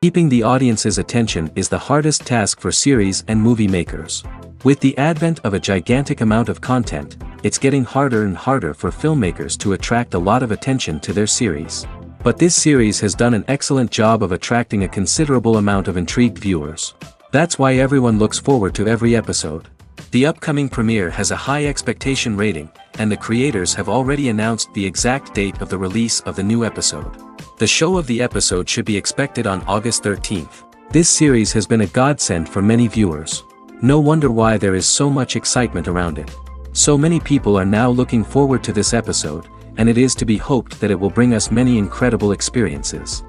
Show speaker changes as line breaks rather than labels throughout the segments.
Keeping the audience's attention is the hardest task for series and movie makers. With the advent of a gigantic amount of content, it's getting harder and harder for filmmakers to attract a lot of attention to their series. But this series has done an excellent job of attracting a considerable amount of intrigued viewers. That's why everyone looks forward to every episode. The upcoming premiere has a high expectation rating, and the creators have already announced the exact date of the release of the new episode. The show of the episode should be expected on August 13th. This series has been a godsend for many viewers. No wonder why there is so much excitement around it. So many people are now looking forward to this episode, and it is to be hoped that it will bring us many incredible experiences.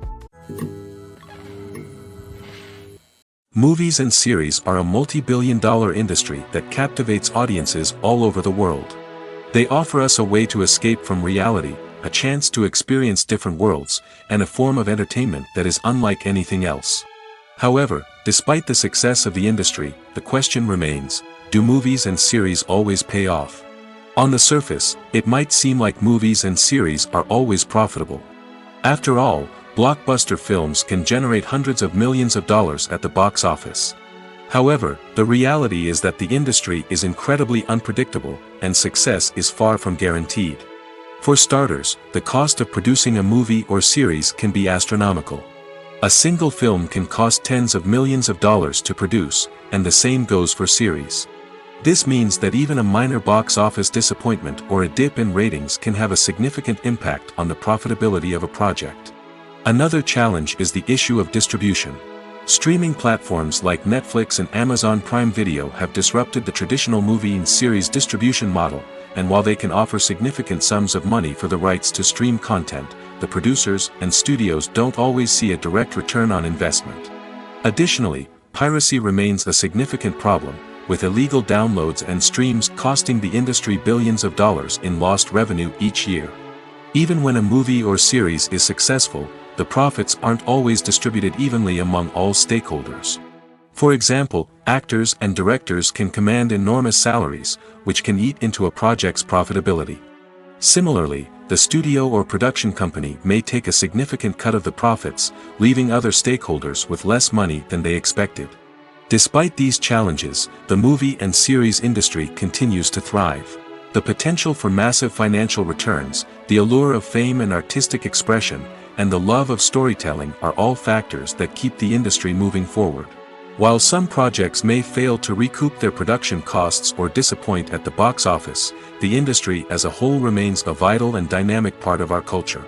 Movies and series are a multi-billion-dollar industry that captivates audiences all over the world. They offer us a way to escape from reality, a chance to experience different worlds, and a form of entertainment that is unlike anything else. However, despite the success of the industry, the question remains, do movies and series always pay off? On the surface, it might seem like movies and series are always profitable. After all, blockbuster films can generate hundreds of millions of dollars at the box office. However, the reality is that the industry is incredibly unpredictable, and success is far from guaranteed. For starters, the cost of producing a movie or series can be astronomical. A single film can cost tens of millions of dollars to produce, and the same goes for series. This means that even a minor box office disappointment or a dip in ratings can have a significant impact on the profitability of a project. Another challenge is the issue of distribution. Streaming platforms like Netflix and Amazon Prime Video have disrupted the traditional movie and series distribution model, and while they can offer significant sums of money for the rights to stream content, the producers and studios don't always see a direct return on investment. Additionally, piracy remains a significant problem, with illegal downloads and streams costing the industry billions of dollars in lost revenue each year. Even when a movie or series is successful, the profits aren't always distributed evenly among all stakeholders. For example, actors and directors can command enormous salaries, which can eat into a project's profitability. Similarly, the studio or production company may take a significant cut of the profits, leaving other stakeholders with less money than they expected. Despite these challenges, the movie and series industry continues to thrive. The potential for massive financial returns, the allure of fame and artistic expression, and the love of storytelling are all factors that keep the industry moving forward. While some projects may fail to recoup their production costs or disappoint at the box office, the industry as a whole remains a vital and dynamic part of our culture.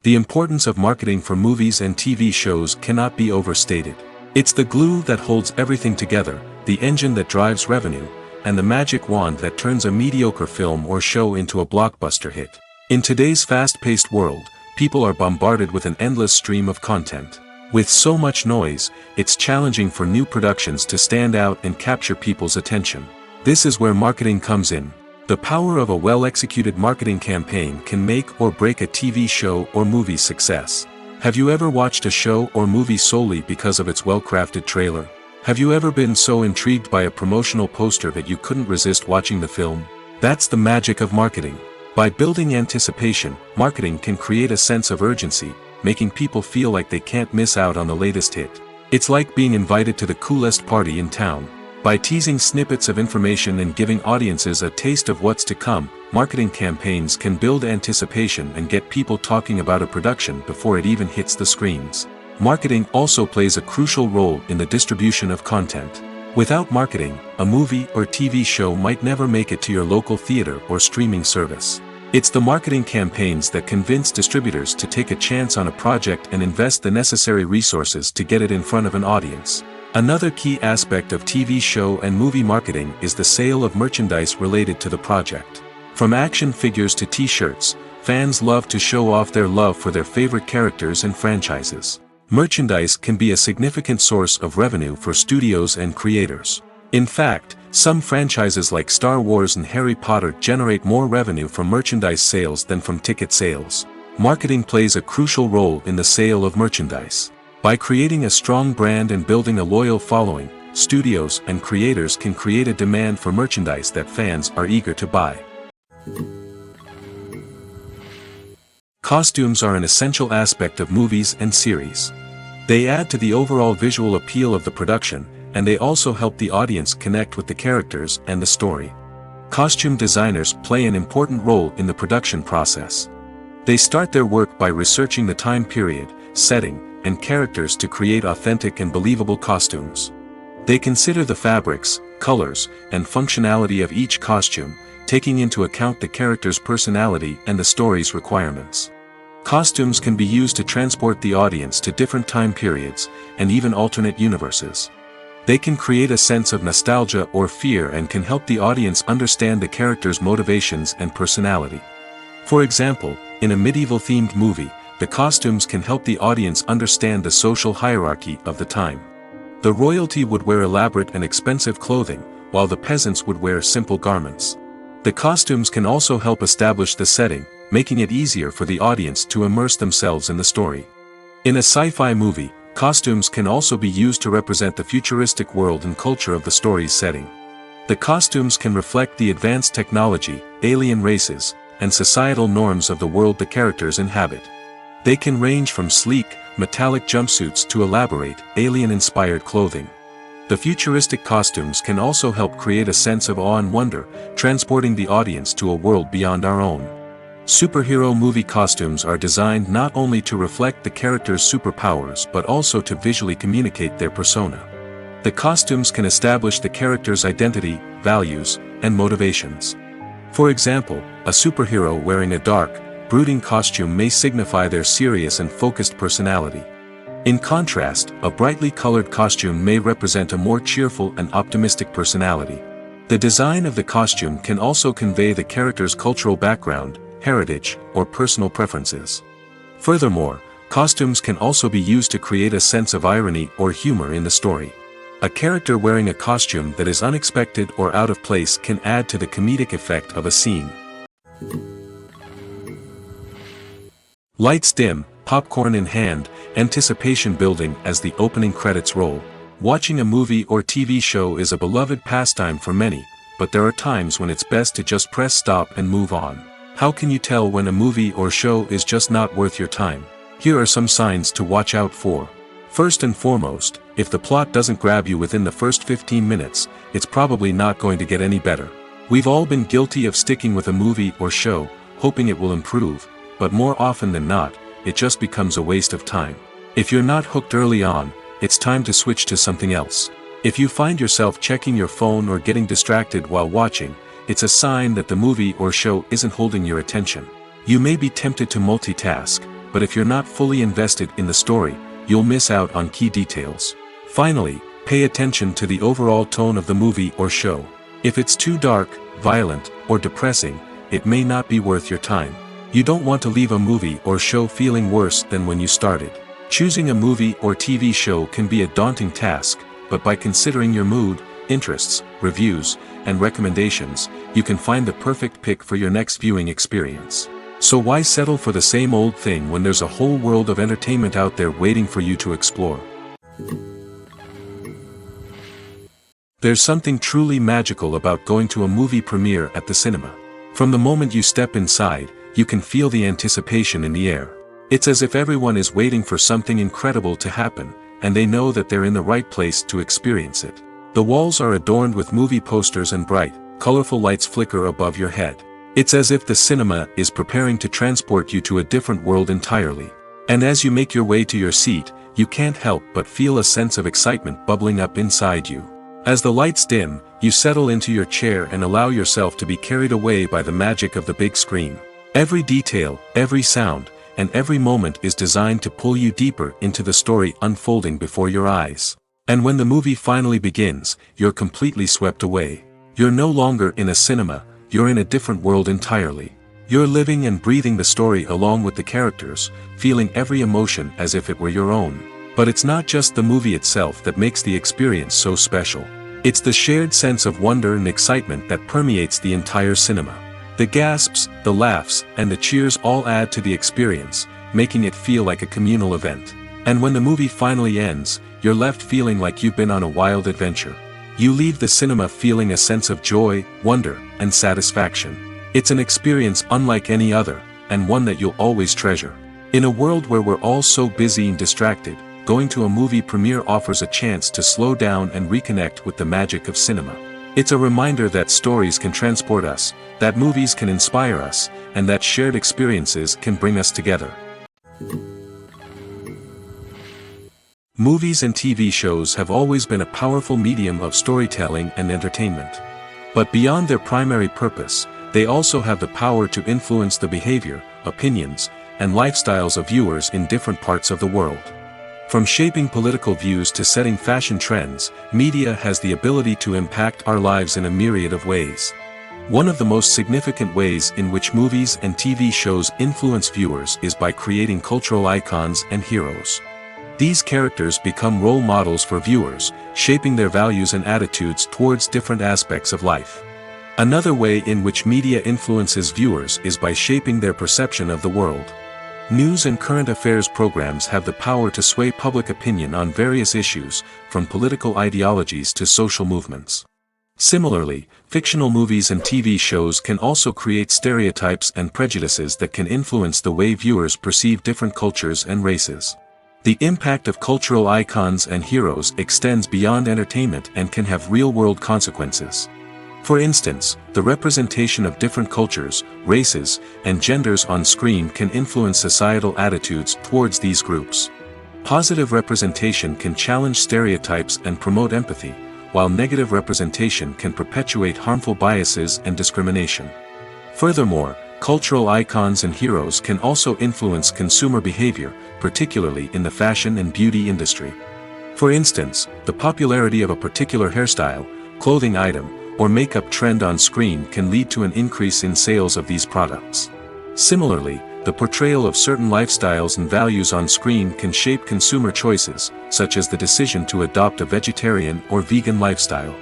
The importance of marketing for movies and TV shows cannot be overstated. It's the glue that holds everything together, the engine that drives revenue, and the magic wand that turns a mediocre film or show into a blockbuster hit. In today's fast-paced world, people are bombarded with an endless stream of content. With so much noise, it's challenging for new productions to stand out and capture people's attention. This is where marketing comes in. The power of a well-executed marketing campaign can make or break a TV show or movie's success. Have you ever watched a show or movie solely because of its well-crafted trailer? Have you ever been so intrigued by a promotional poster that you couldn't resist watching the film? That's the magic of marketing. By building anticipation, marketing can create a sense of urgency, making people feel like they can't miss out on the latest hit. It's like being invited to the coolest party in town. By teasing snippets of information and giving audiences a taste of what's to come, marketing campaigns can build anticipation and get people talking about a production before it even hits the screens. Marketing also plays a crucial role in the distribution of content. Without marketing, a movie or TV show might never make it to your local theater or streaming service. It's the marketing campaigns that convince distributors to take a chance on a project and invest the necessary resources to get it in front of an audience. Another key aspect of TV show and movie marketing is the sale of merchandise related to the project. From action figures to t-shirts, fans love to show off their love for their favorite characters and franchises. Merchandise can be a significant source of revenue for studios and creators. In fact, some franchises like Star Wars and Harry Potter generate more revenue from merchandise sales than from ticket sales. Marketing plays a crucial role in the sale of merchandise. By creating a strong brand and building a loyal following, studios and creators can create a demand for merchandise that fans are eager to buy. Costumes are an essential aspect of movies and series. They add to the overall visual appeal of the production, and they also help the audience connect with the characters and the story. Costume designers play an important role in the production process. They start their work by researching the time period, setting, and characters to create authentic and believable costumes. They consider the fabrics, colors, and functionality of each costume, taking into account the character's personality and the story's requirements. Costumes can be used to transport the audience to different time periods, and even alternate universes. They can create a sense of nostalgia or fear and can help the audience understand the character's motivations and personality. For example, in a medieval-themed movie, the costumes can help the audience understand the social hierarchy of the time. The royalty would wear elaborate and expensive clothing, while the peasants would wear simple garments. The costumes can also help establish the setting, making it easier for the audience to immerse themselves in the story. In a sci-fi movie, costumes can also be used to represent the futuristic world and culture of the story's setting. The costumes can reflect the advanced technology, alien races, and societal norms of the world the characters inhabit. They can range from sleek, metallic jumpsuits to elaborate, alien-inspired clothing. The futuristic costumes can also help create a sense of awe and wonder, transporting the audience to a world beyond our own. Superhero movie costumes are designed not only to reflect the character's superpowers but also to visually communicate their persona. The costumes can establish the character's identity, values, and motivations. For example, a superhero wearing a dark, brooding costume may signify their serious and focused personality. In contrast, a brightly colored costume may represent a more cheerful and optimistic personality. The design of the costume can also convey the character's cultural background, heritage, or personal preferences. Furthermore, costumes can also be used to create a sense of irony or humor in the story. A character wearing a costume that is unexpected or out of place can add to the comedic effect of a scene. Lights dim, popcorn in hand, anticipation building as the opening credits roll. Watching a movie or TV show is a beloved pastime for many, but there are times when it's best to just press stop and move on. How can you tell when a movie or show is just not worth your time? Here are some signs to watch out for. First and foremost, if the plot doesn't grab you within the first 15 minutes, it's probably not going to get any better. We've all been guilty of sticking with a movie or show, hoping it will improve, but more often than not, it just becomes a waste of time. If you're not hooked early on, it's time to switch to something else. If you find yourself checking your phone or getting distracted while watching, it's a sign that the movie or show isn't holding your attention. You may be tempted to multitask, but if you're not fully invested in the story, you'll miss out on key details. Finally, pay attention to the overall tone of the movie or show. If it's too dark, violent, or depressing, it may not be worth your time. You don't want to leave a movie or show feeling worse than when you started. Choosing a movie or TV show can be a daunting task, but by considering your mood, interests, reviews, and recommendations, you can find the perfect pick for your next viewing experience. So why settle for the same old thing when there's a whole world of entertainment out there waiting for you to explore? There's something truly magical about going to a movie premiere at the cinema. From the moment you step inside, you can feel the anticipation in the air. It's as if everyone is waiting for something incredible to happen, and they know that they're in the right place to experience it. The walls are adorned with movie posters and bright, colorful lights flicker above your head. It's as if the cinema is preparing to transport you to a different world entirely. And as you make your way to your seat, you can't help but feel a sense of excitement bubbling up inside you. As the lights dim, you settle into your chair and allow yourself to be carried away by the magic of the big screen. Every detail, every sound, and every moment is designed to pull you deeper into the story unfolding before your eyes. And when the movie finally begins, you're completely swept away. You're no longer in a cinema, you're in a different world entirely. You're living and breathing the story along with the characters, feeling every emotion as if it were your own. But it's not just the movie itself that makes the experience so special. It's the shared sense of wonder and excitement that permeates the entire cinema. The gasps, the laughs, and the cheers all add to the experience, making it feel like a communal event. And when the movie finally ends, you're left feeling like you've been on a wild adventure. You leave the cinema feeling a sense of joy, wonder, and satisfaction. It's an experience unlike any other, and one that you'll always treasure. In a world where we're all so busy and distracted, going to a movie premiere offers a chance to slow down and reconnect with the magic of cinema. It's a reminder that stories can transport us, that movies can inspire us, and that shared experiences can bring us together. Movies and TV shows have always been a powerful medium of storytelling and entertainment. But beyond their primary purpose, they also have the power to influence the behavior, opinions, and lifestyles of viewers in different parts of the world. From shaping political views to setting fashion trends, media has the ability to impact our lives in a myriad of ways. One of the most significant ways in which movies and TV shows influence viewers is by creating cultural icons and heroes. These characters become role models for viewers, shaping their values and attitudes towards different aspects of life. Another way in which media influences viewers is by shaping their perception of the world. News and current affairs programs have the power to sway public opinion on various issues, from political ideologies to social movements. Similarly, fictional movies and TV shows can also create stereotypes and prejudices that can influence the way viewers perceive different cultures and races. The impact of cultural icons and heroes extends beyond entertainment and can have real-world consequences. For instance, the representation of different cultures, races, and genders on screen can influence societal attitudes towards these groups. Positive representation can challenge stereotypes and promote empathy, while negative representation can perpetuate harmful biases and discrimination. Furthermore, cultural icons and heroes can also influence consumer behavior, particularly in the fashion and beauty industry. For instance, the popularity of a particular hairstyle, clothing item, or makeup trend on screen can lead to an increase in sales of these products. Similarly, the portrayal of certain lifestyles and values on screen can shape consumer choices, such as the decision to adopt a vegetarian or vegan lifestyle.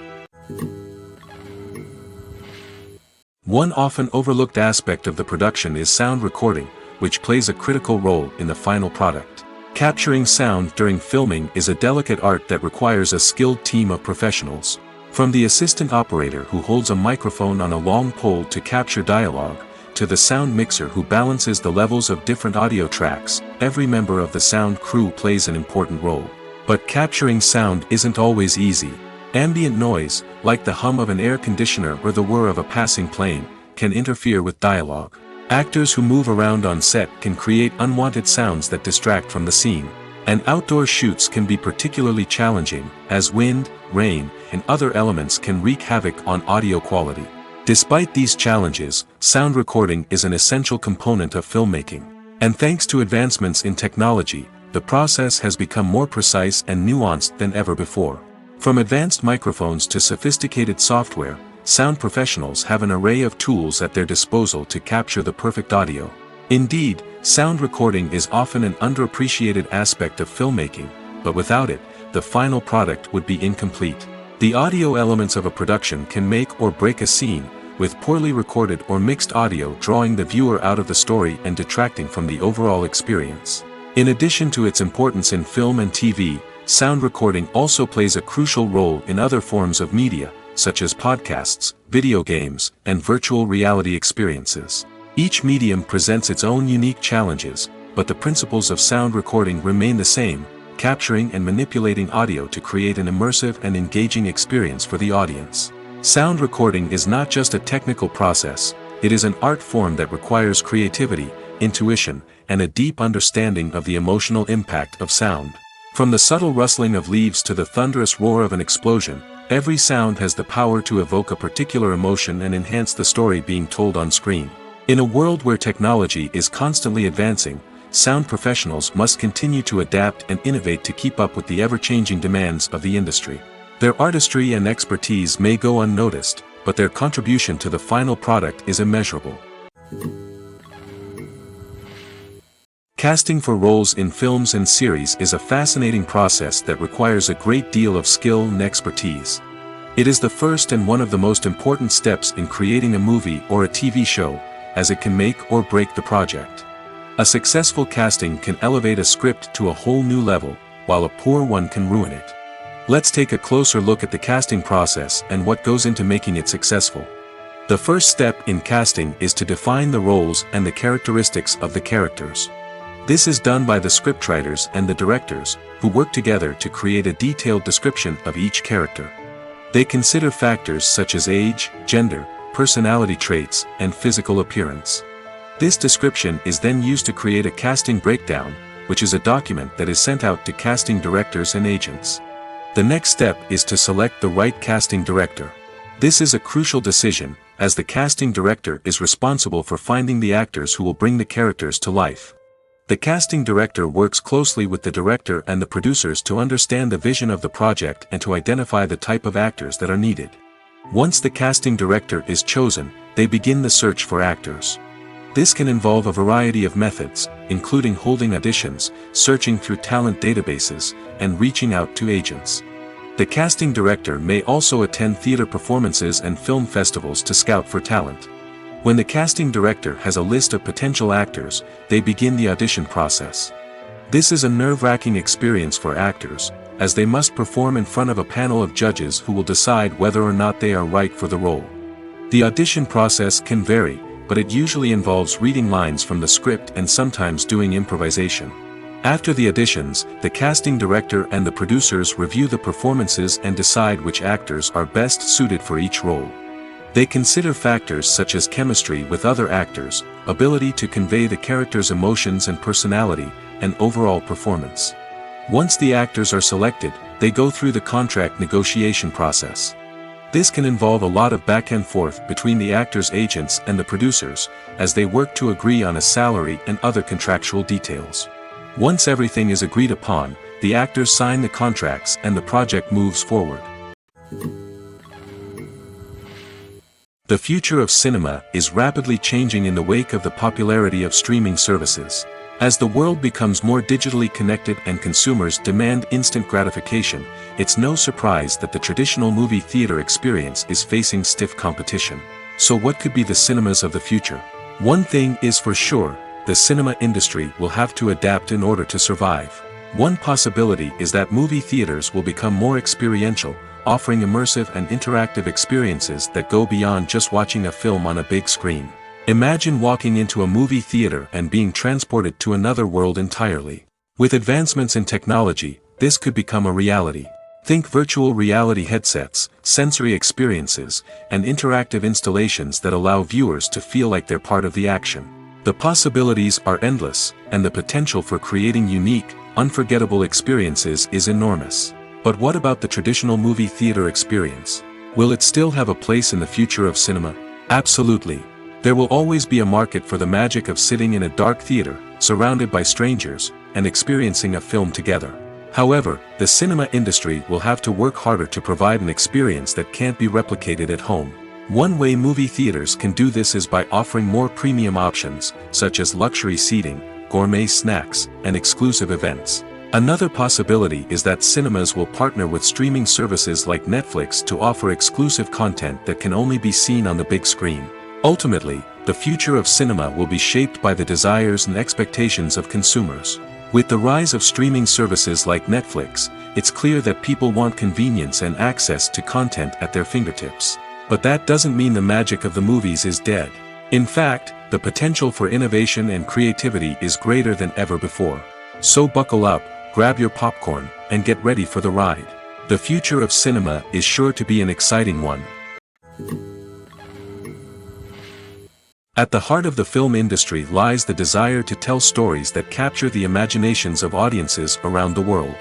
One often overlooked aspect of the production is sound recording, which plays a critical role in the final product. Capturing sound during filming is a delicate art that requires a skilled team of professionals. From the assistant operator who holds a microphone on a long pole to capture dialogue, to the sound mixer who balances the levels of different audio tracks, every member of the sound crew plays an important role. But capturing sound isn't always easy. Ambient noise, like the hum of an air conditioner or the whir of a passing plane, can interfere with dialogue. Actors who move around on set can create unwanted sounds that distract from the scene. And outdoor shoots can be particularly challenging, as wind, rain, and other elements can wreak havoc on audio quality. Despite these challenges, sound recording is an essential component of filmmaking. And thanks to advancements in technology, the process has become more precise and nuanced than ever before. From advanced microphones to sophisticated software, sound professionals have an array of tools at their disposal to capture the perfect audio. Indeed, sound recording is often an underappreciated aspect of filmmaking, but without it, the final product would be incomplete. The audio elements of a production can make or break a scene, with poorly recorded or mixed audio drawing the viewer out of the story and detracting from the overall experience. In addition to its importance in film and TV, sound recording also plays a crucial role in other forms of media, such as podcasts, video games, and virtual reality experiences. Each medium presents its own unique challenges, but the principles of sound recording remain the same, capturing and manipulating audio to create an immersive and engaging experience for the audience. Sound recording is not just a technical process, it is an art form that requires creativity, intuition, and a deep understanding of the emotional impact of sound. From the subtle rustling of leaves to the thunderous roar of an explosion, every sound has the power to evoke a particular emotion and enhance the story being told on screen. In a world where technology is constantly advancing, sound professionals must continue to adapt and innovate to keep up with the ever-changing demands of the industry. Their artistry and expertise may go unnoticed, but their contribution to the final product is immeasurable. Casting for roles in films and series is a fascinating process that requires a great deal of skill and expertise. It is the first and one of the most important steps in creating a movie or a TV show, as it can make or break the project. A successful casting can elevate a script to a whole new level, while a poor one can ruin it. Let's take a closer look at the casting process and what goes into making it successful. The first step in casting is to define the roles and the characteristics of the characters. This is done by the scriptwriters and the directors, who work together to create a detailed description of each character. They consider factors such as age, gender, personality traits, and physical appearance. This description is then used to create a casting breakdown, which is a document that is sent out to casting directors and agents. The next step is to select the right casting director. This is a crucial decision, as the casting director is responsible for finding the actors who will bring the characters to life. The casting director works closely with the director and the producers to understand the vision of the project and to identify the type of actors that are needed. Once the casting director is chosen, they begin the search for actors. This can involve a variety of methods, including holding auditions, searching through talent databases, and reaching out to agents. The casting director may also attend theater performances and film festivals to scout for talent. When the casting director has a list of potential actors, they begin the audition process. This is a nerve-wracking experience for actors, as they must perform in front of a panel of judges who will decide whether or not they are right for the role. The audition process can vary, but it usually involves reading lines from the script and sometimes doing improvisation. After the auditions, the casting director and the producers review the performances and decide which actors are best suited for each role. They consider factors such as chemistry with other actors, ability to convey the character's emotions and personality, and overall performance. Once the actors are selected, they go through the contract negotiation process. This can involve a lot of back and forth between the actors' agents and the producers, as they work to agree on a salary and other contractual details. Once everything is agreed upon, the actors sign the contracts and the project moves forward. The future of cinema is rapidly changing in the wake of the popularity of streaming services. As the world becomes more digitally connected and consumers demand instant gratification, it's no surprise that the traditional movie theater experience is facing stiff competition. So what could be the cinemas of the future? One thing is for sure, the cinema industry will have to adapt in order to survive. One possibility is that movie theaters will become more experiential, offering immersive and interactive experiences that go beyond just watching a film on a big screen. Imagine walking into a movie theater and being transported to another world entirely. With advancements in technology, this could become a reality. Think virtual reality headsets, sensory experiences, and interactive installations that allow viewers to feel like they're part of the action. The possibilities are endless, and the potential for creating unique, unforgettable experiences is enormous. But what about the traditional movie theater experience? Will it still have a place in the future of cinema? Absolutely. There will always be a market for the magic of sitting in a dark theater, surrounded by strangers, and experiencing a film together. However, the cinema industry will have to work harder to provide an experience that can't be replicated at home. One way movie theaters can do this is by offering more premium options, such as luxury seating, gourmet snacks, and exclusive events. Another possibility is that cinemas will partner with streaming services like Netflix to offer exclusive content that can only be seen on the big screen. Ultimately, the future of cinema will be shaped by the desires and expectations of consumers. With the rise of streaming services like Netflix, it's clear that people want convenience and access to content at their fingertips. But that doesn't mean the magic of the movies is dead. In fact, the potential for innovation and creativity is greater than ever before. So buckle up, grab your popcorn, and get ready for the ride. The future of cinema is sure to be an exciting one. At the heart of the film industry lies the desire to tell stories that capture the imaginations of audiences around the world.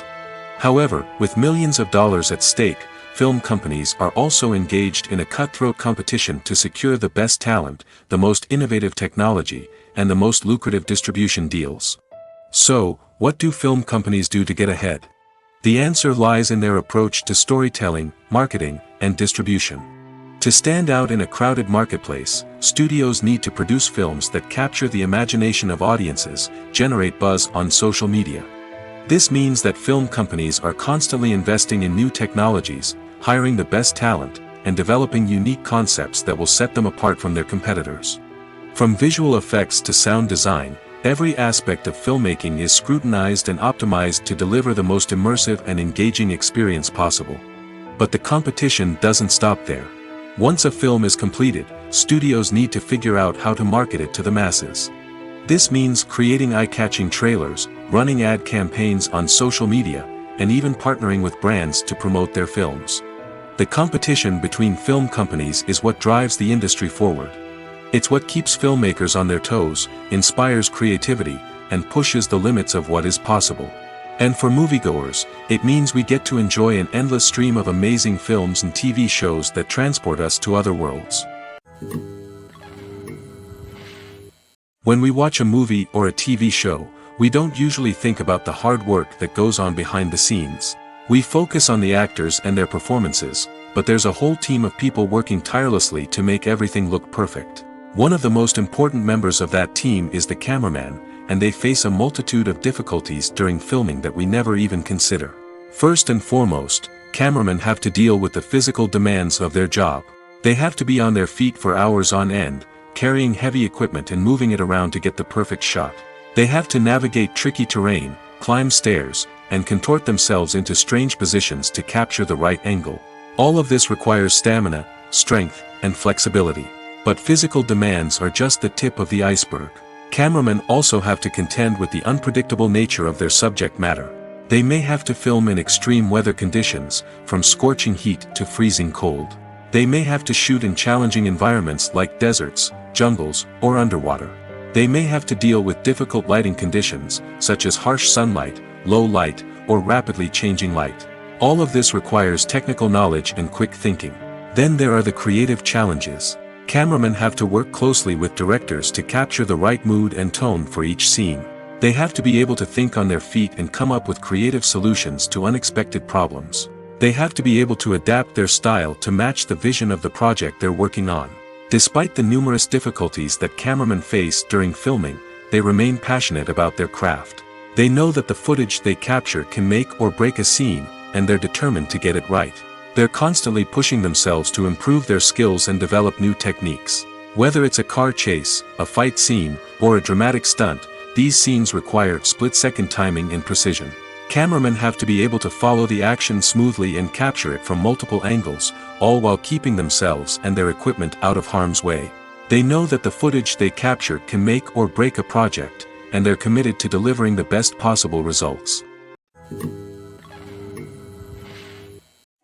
However, with millions of dollars at stake, film companies are also engaged in a cutthroat competition to secure the best talent, the most innovative technology, and the most lucrative distribution deals. So, what do film companies do to get ahead? The answer lies in their approach to storytelling, marketing, and distribution. To stand out in a crowded marketplace, studios need to produce films that capture the imagination of audiences, generate buzz on social media. This means that film companies are constantly investing in new technologies, hiring the best talent, and developing unique concepts that will set them apart from their competitors. From visual effects to sound design, every aspect of filmmaking is scrutinized and optimized to deliver the most immersive and engaging experience possible. But the competition doesn't stop there. Once a film is completed, studios need to figure out how to market it to the masses. This means creating eye-catching trailers, running ad campaigns on social media, and even partnering with brands to promote their films. The competition between film companies is what drives the industry forward. It's what keeps filmmakers on their toes, inspires creativity, and pushes the limits of what is possible. And for moviegoers, it means we get to enjoy an endless stream of amazing films and TV shows that transport us to other worlds. When we watch a movie or a TV show, we don't usually think about the hard work that goes on behind the scenes. We focus on the actors and their performances, but there's a whole team of people working tirelessly to make everything look perfect. One of the most important members of that team is the cameraman, and they face a multitude of difficulties during filming that we never even consider. First and foremost, cameramen have to deal with the physical demands of their job. They have to be on their feet for hours on end, carrying heavy equipment and moving it around to get the perfect shot. They have to navigate tricky terrain, climb stairs, and contort themselves into strange positions to capture the right angle. All of this requires stamina, strength, and flexibility. But physical demands are just the tip of the iceberg. Cameramen also have to contend with the unpredictable nature of their subject matter. They may have to film in extreme weather conditions, from scorching heat to freezing cold. They may have to shoot in challenging environments like deserts, jungles, or underwater. They may have to deal with difficult lighting conditions, such as harsh sunlight, low light, or rapidly changing light. All of this requires technical knowledge and quick thinking. Then there are the creative challenges. Cameramen have to work closely with directors to capture the right mood and tone for each scene. They have to be able to think on their feet and come up with creative solutions to unexpected problems. They have to be able to adapt their style to match the vision of the project they're working on. Despite the numerous difficulties that cameramen face during filming, they remain passionate about their craft. They know that the footage they capture can make or break a scene, and they're determined to get it right. They're constantly pushing themselves to improve their skills and develop new techniques. Whether it's a car chase, a fight scene, or a dramatic stunt, these scenes require split-second timing and precision. Cameramen have to be able to follow the action smoothly and capture it from multiple angles, all while keeping themselves and their equipment out of harm's way. They know that the footage they capture can make or break a project, and they're committed to delivering the best possible results.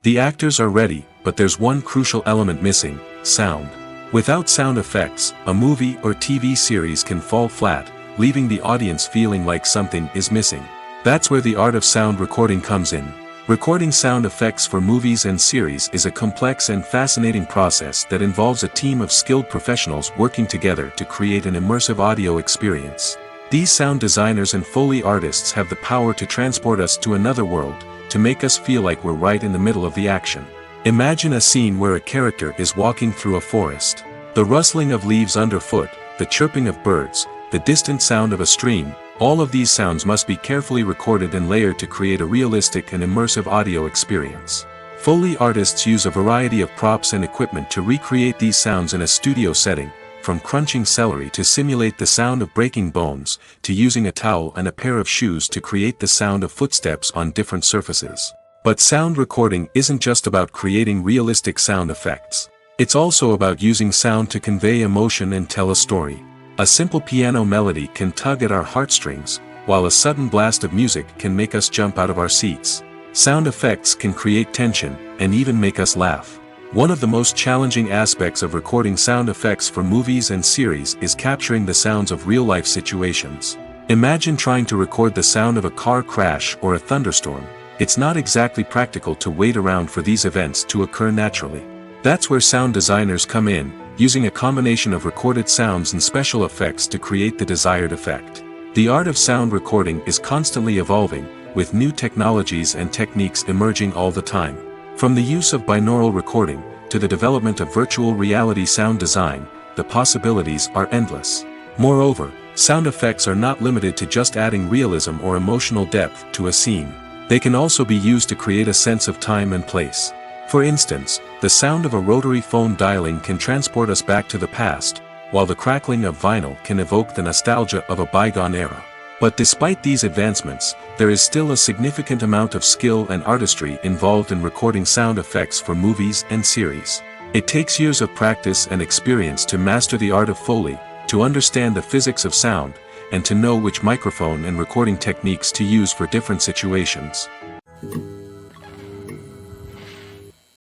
The actors are ready, but there's one crucial element missing: sound. Without sound effects, a movie or TV series can fall flat, leaving the audience feeling like something is missing. That's where the art of sound recording comes in. Recording sound effects for movies and series is a complex and fascinating process that involves a team of skilled professionals working together to create an immersive audio experience. These sound designers and Foley artists have the power to transport us to another world, to make us feel like we're right in the middle of the action. Imagine a scene where a character is walking through a forest. The rustling of leaves underfoot, the chirping of birds, the distant sound of a stream, all of these sounds must be carefully recorded and layered to create a realistic and immersive audio experience. Foley artists use a variety of props and equipment to recreate these sounds in a studio setting, from crunching celery to simulate the sound of breaking bones, to using a towel and a pair of shoes to create the sound of footsteps on different surfaces. But sound recording isn't just about creating realistic sound effects. It's also about using sound to convey emotion and tell a story. A simple piano melody can tug at our heartstrings, while a sudden blast of music can make us jump out of our seats. Sound effects can create tension, and even make us laugh. One of the most challenging aspects of recording sound effects for movies and series is capturing the sounds of real-life situations. Imagine trying to record the sound of a car crash or a thunderstorm. It's not exactly practical to wait around for these events to occur naturally. That's where sound designers come in, using a combination of recorded sounds and special effects to create the desired effect. The art of sound recording is constantly evolving, with new technologies and techniques emerging all the time. From the use of binaural recording, to the development of virtual reality sound design, the possibilities are endless. Moreover, sound effects are not limited to just adding realism or emotional depth to a scene. They can also be used to create a sense of time and place. For instance, the sound of a rotary phone dialing can transport us back to the past, while the crackling of vinyl can evoke the nostalgia of a bygone era. But despite these advancements, there is still a significant amount of skill and artistry involved in recording sound effects for movies and series. It takes years of practice and experience to master the art of Foley, to understand the physics of sound, and to know which microphone and recording techniques to use for different situations.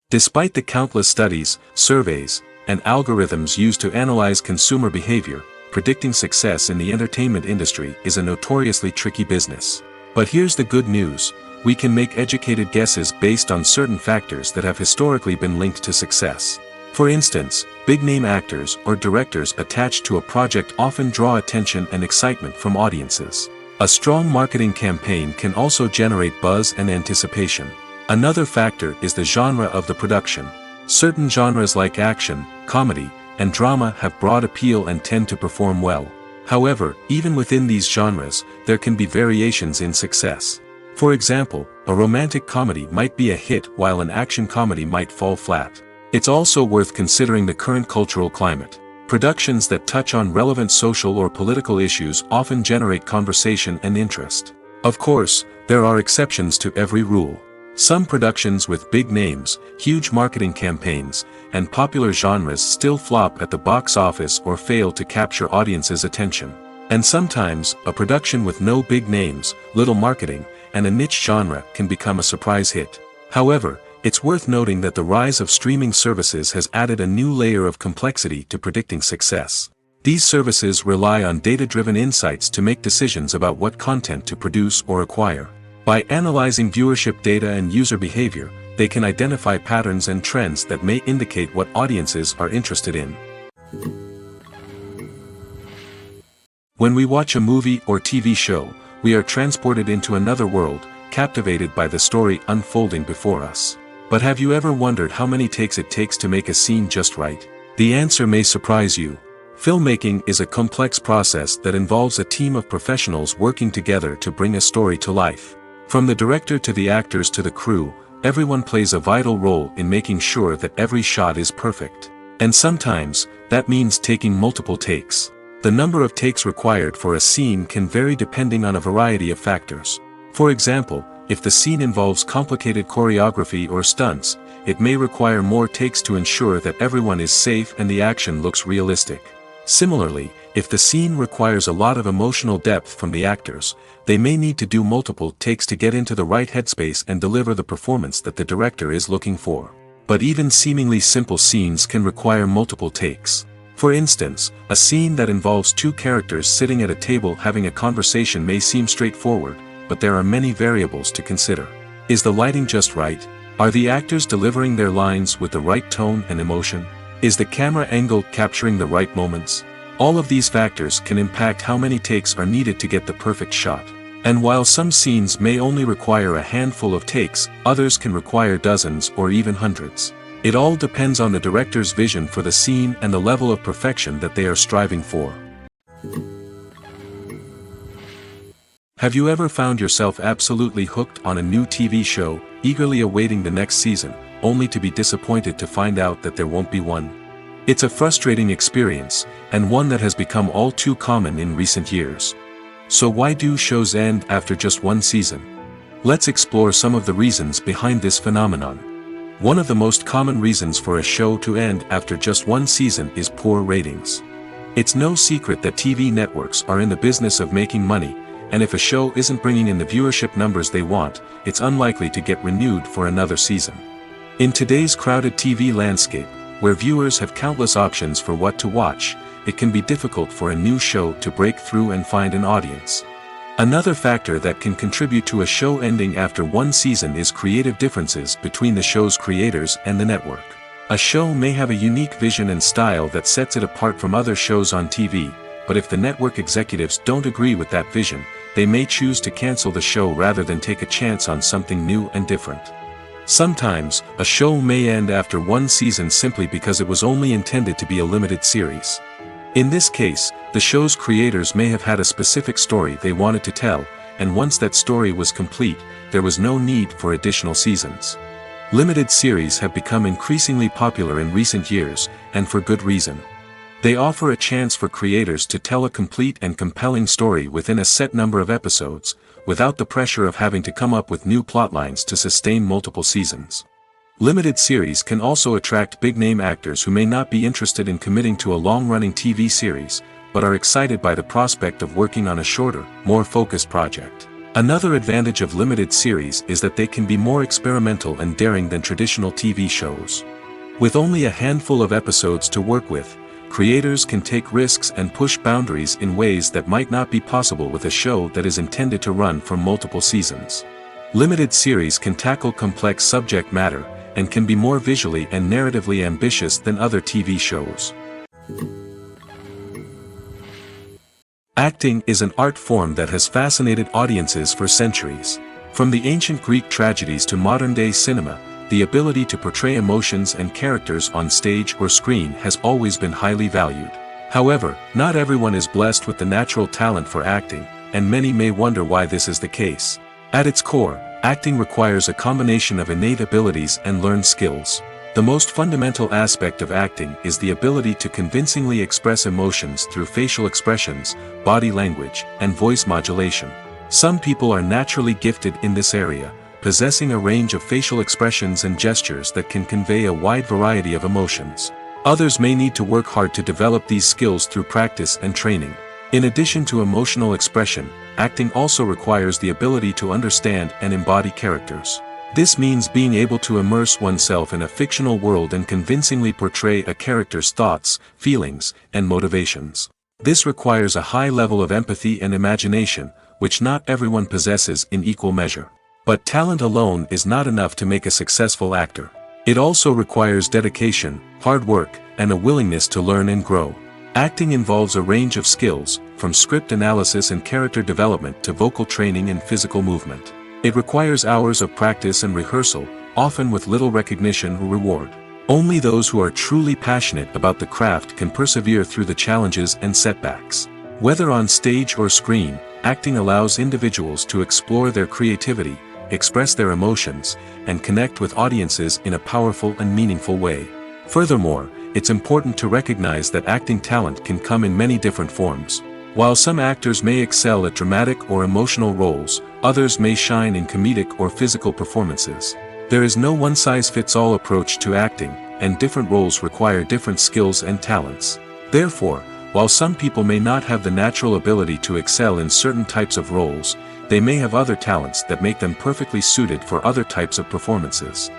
Despite the countless studies, surveys, and algorithms used to analyze consumer behavior, predicting success in the entertainment industry is a notoriously tricky business. But here's the good news: we can make educated guesses based on certain factors that have historically been linked to success. For instance, big-name actors or directors attached to a project often draw attention and excitement from audiences. A strong marketing campaign can also generate buzz and anticipation. Another factor is the genre of the production. Certain genres like action, comedy, and drama have broad appeal and tend to perform well. However, even within these genres, there can be variations in success. For example, a romantic comedy might be a hit while an action comedy might fall flat. It's also worth considering the current cultural climate. Productions that touch on relevant social or political issues often generate conversation and interest. Of course, there are exceptions to every rule. Some productions with big names, huge marketing campaigns, and popular genres still flop at the box office or fail to capture audiences' attention. And sometimes, a production with no big names, little marketing, and a niche genre can become a surprise hit. However, it's worth noting that the rise of streaming services has added a new layer of complexity to predicting success. These services rely on data-driven insights to make decisions about what content to produce or acquire. By analyzing viewership data and user behavior, they can identify patterns and trends that may indicate what audiences are interested in. When we watch a movie or TV show, we are transported into another world, captivated by the story unfolding before us. But have you ever wondered how many takes it takes to make a scene just right? The answer may surprise you. Filmmaking is a complex process that involves a team of professionals working together to bring a story to life. From the director to the actors to the crew, everyone plays a vital role in making sure that every shot is perfect. And sometimes, that means taking multiple takes. The number of takes required for a scene can vary depending on a variety of factors. For example, if the scene involves complicated choreography or stunts, it may require more takes to ensure that everyone is safe and the action looks realistic. Similarly, if the scene requires a lot of emotional depth from the actors, they may need to do multiple takes to get into the right headspace and deliver the performance that the director is looking for. But even seemingly simple scenes can require multiple takes. For instance, a scene that involves two characters sitting at a table having a conversation may seem straightforward, but there are many variables to consider. Is the lighting just right? Are the actors delivering their lines with the right tone and emotion? Is the camera angle capturing the right moments? All of these factors can impact how many takes are needed to get the perfect shot. And while some scenes may only require a handful of takes, others can require dozens or even hundreds. It all depends on the director's vision for the scene and the level of perfection that they are striving for. Have you ever found yourself absolutely hooked on a new TV show, eagerly awaiting the next season, only to be disappointed to find out that there won't be one? It's a frustrating experience, and one that has become all too common in recent years. So why do shows end after just one season? Let's explore some of the reasons behind this phenomenon. One of the most common reasons for a show to end after just one season is poor ratings. It's no secret that TV networks are in the business of making money, and if a show isn't bringing in the viewership numbers they want, it's unlikely to get renewed for another season. In today's crowded TV landscape, where viewers have countless options for what to watch, it can be difficult for a new show to break through and find an audience. Another factor that can contribute to a show ending after one season is creative differences between the show's creators and the network. A show may have a unique vision and style that sets it apart from other shows on TV, but if the network executives don't agree with that vision, they may choose to cancel the show rather than take a chance on something new and different. Sometimes, a show may end after one season simply because it was only intended to be a limited series. In this case, the show's creators may have had a specific story they wanted to tell, and once that story was complete, there was no need for additional seasons. Limited series have become increasingly popular in recent years, and for good reason. They offer a chance for creators to tell a complete and compelling story within a set number of episodes, without the pressure of having to come up with new plotlines to sustain multiple seasons. Limited series can also attract big-name actors who may not be interested in committing to a long-running TV series, but are excited by the prospect of working on a shorter, more focused project. Another advantage of limited series is that they can be more experimental and daring than traditional TV shows. With only a handful of episodes to work with, creators can take risks and push boundaries in ways that might not be possible with a show that is intended to run for multiple seasons. Limited series can tackle complex subject matter, and can be more visually and narratively ambitious than other TV shows. Acting is an art form that has fascinated audiences for centuries. From the ancient Greek tragedies to modern-day cinema, the ability to portray emotions and characters on stage or screen has always been highly valued. However, not everyone is blessed with the natural talent for acting, and many may wonder why this is the case. At its core, acting requires a combination of innate abilities and learned skills. The most fundamental aspect of acting is the ability to convincingly express emotions through facial expressions, body language, and voice modulation. Some people are naturally gifted in this area, possessing a range of facial expressions and gestures that can convey a wide variety of emotions. Others may need to work hard to develop these skills through practice and training. In addition to emotional expression, acting also requires the ability to understand and embody characters. This means being able to immerse oneself in a fictional world and convincingly portray a character's thoughts, feelings, and motivations. This requires a high level of empathy and imagination, which not everyone possesses in equal measure. But talent alone is not enough to make a successful actor. It also requires dedication, hard work, and a willingness to learn and grow. Acting involves a range of skills, from script analysis and character development to vocal training and physical movement. It requires hours of practice and rehearsal, often with little recognition or reward. Only those who are truly passionate about the craft can persevere through the challenges and setbacks. Whether on stage or screen, acting allows individuals to explore their creativity, express their emotions, and connect with audiences in a powerful and meaningful way. Furthermore, it's important to recognize that acting talent can come in many different forms. While some actors may excel at dramatic or emotional roles, others may shine in comedic or physical performances. There is no one-size-fits-all approach to acting, and different roles require different skills and talents. Therefore, while some people may not have the natural ability to excel in certain types of roles, they may have other talents that make them perfectly suited for other types of performances.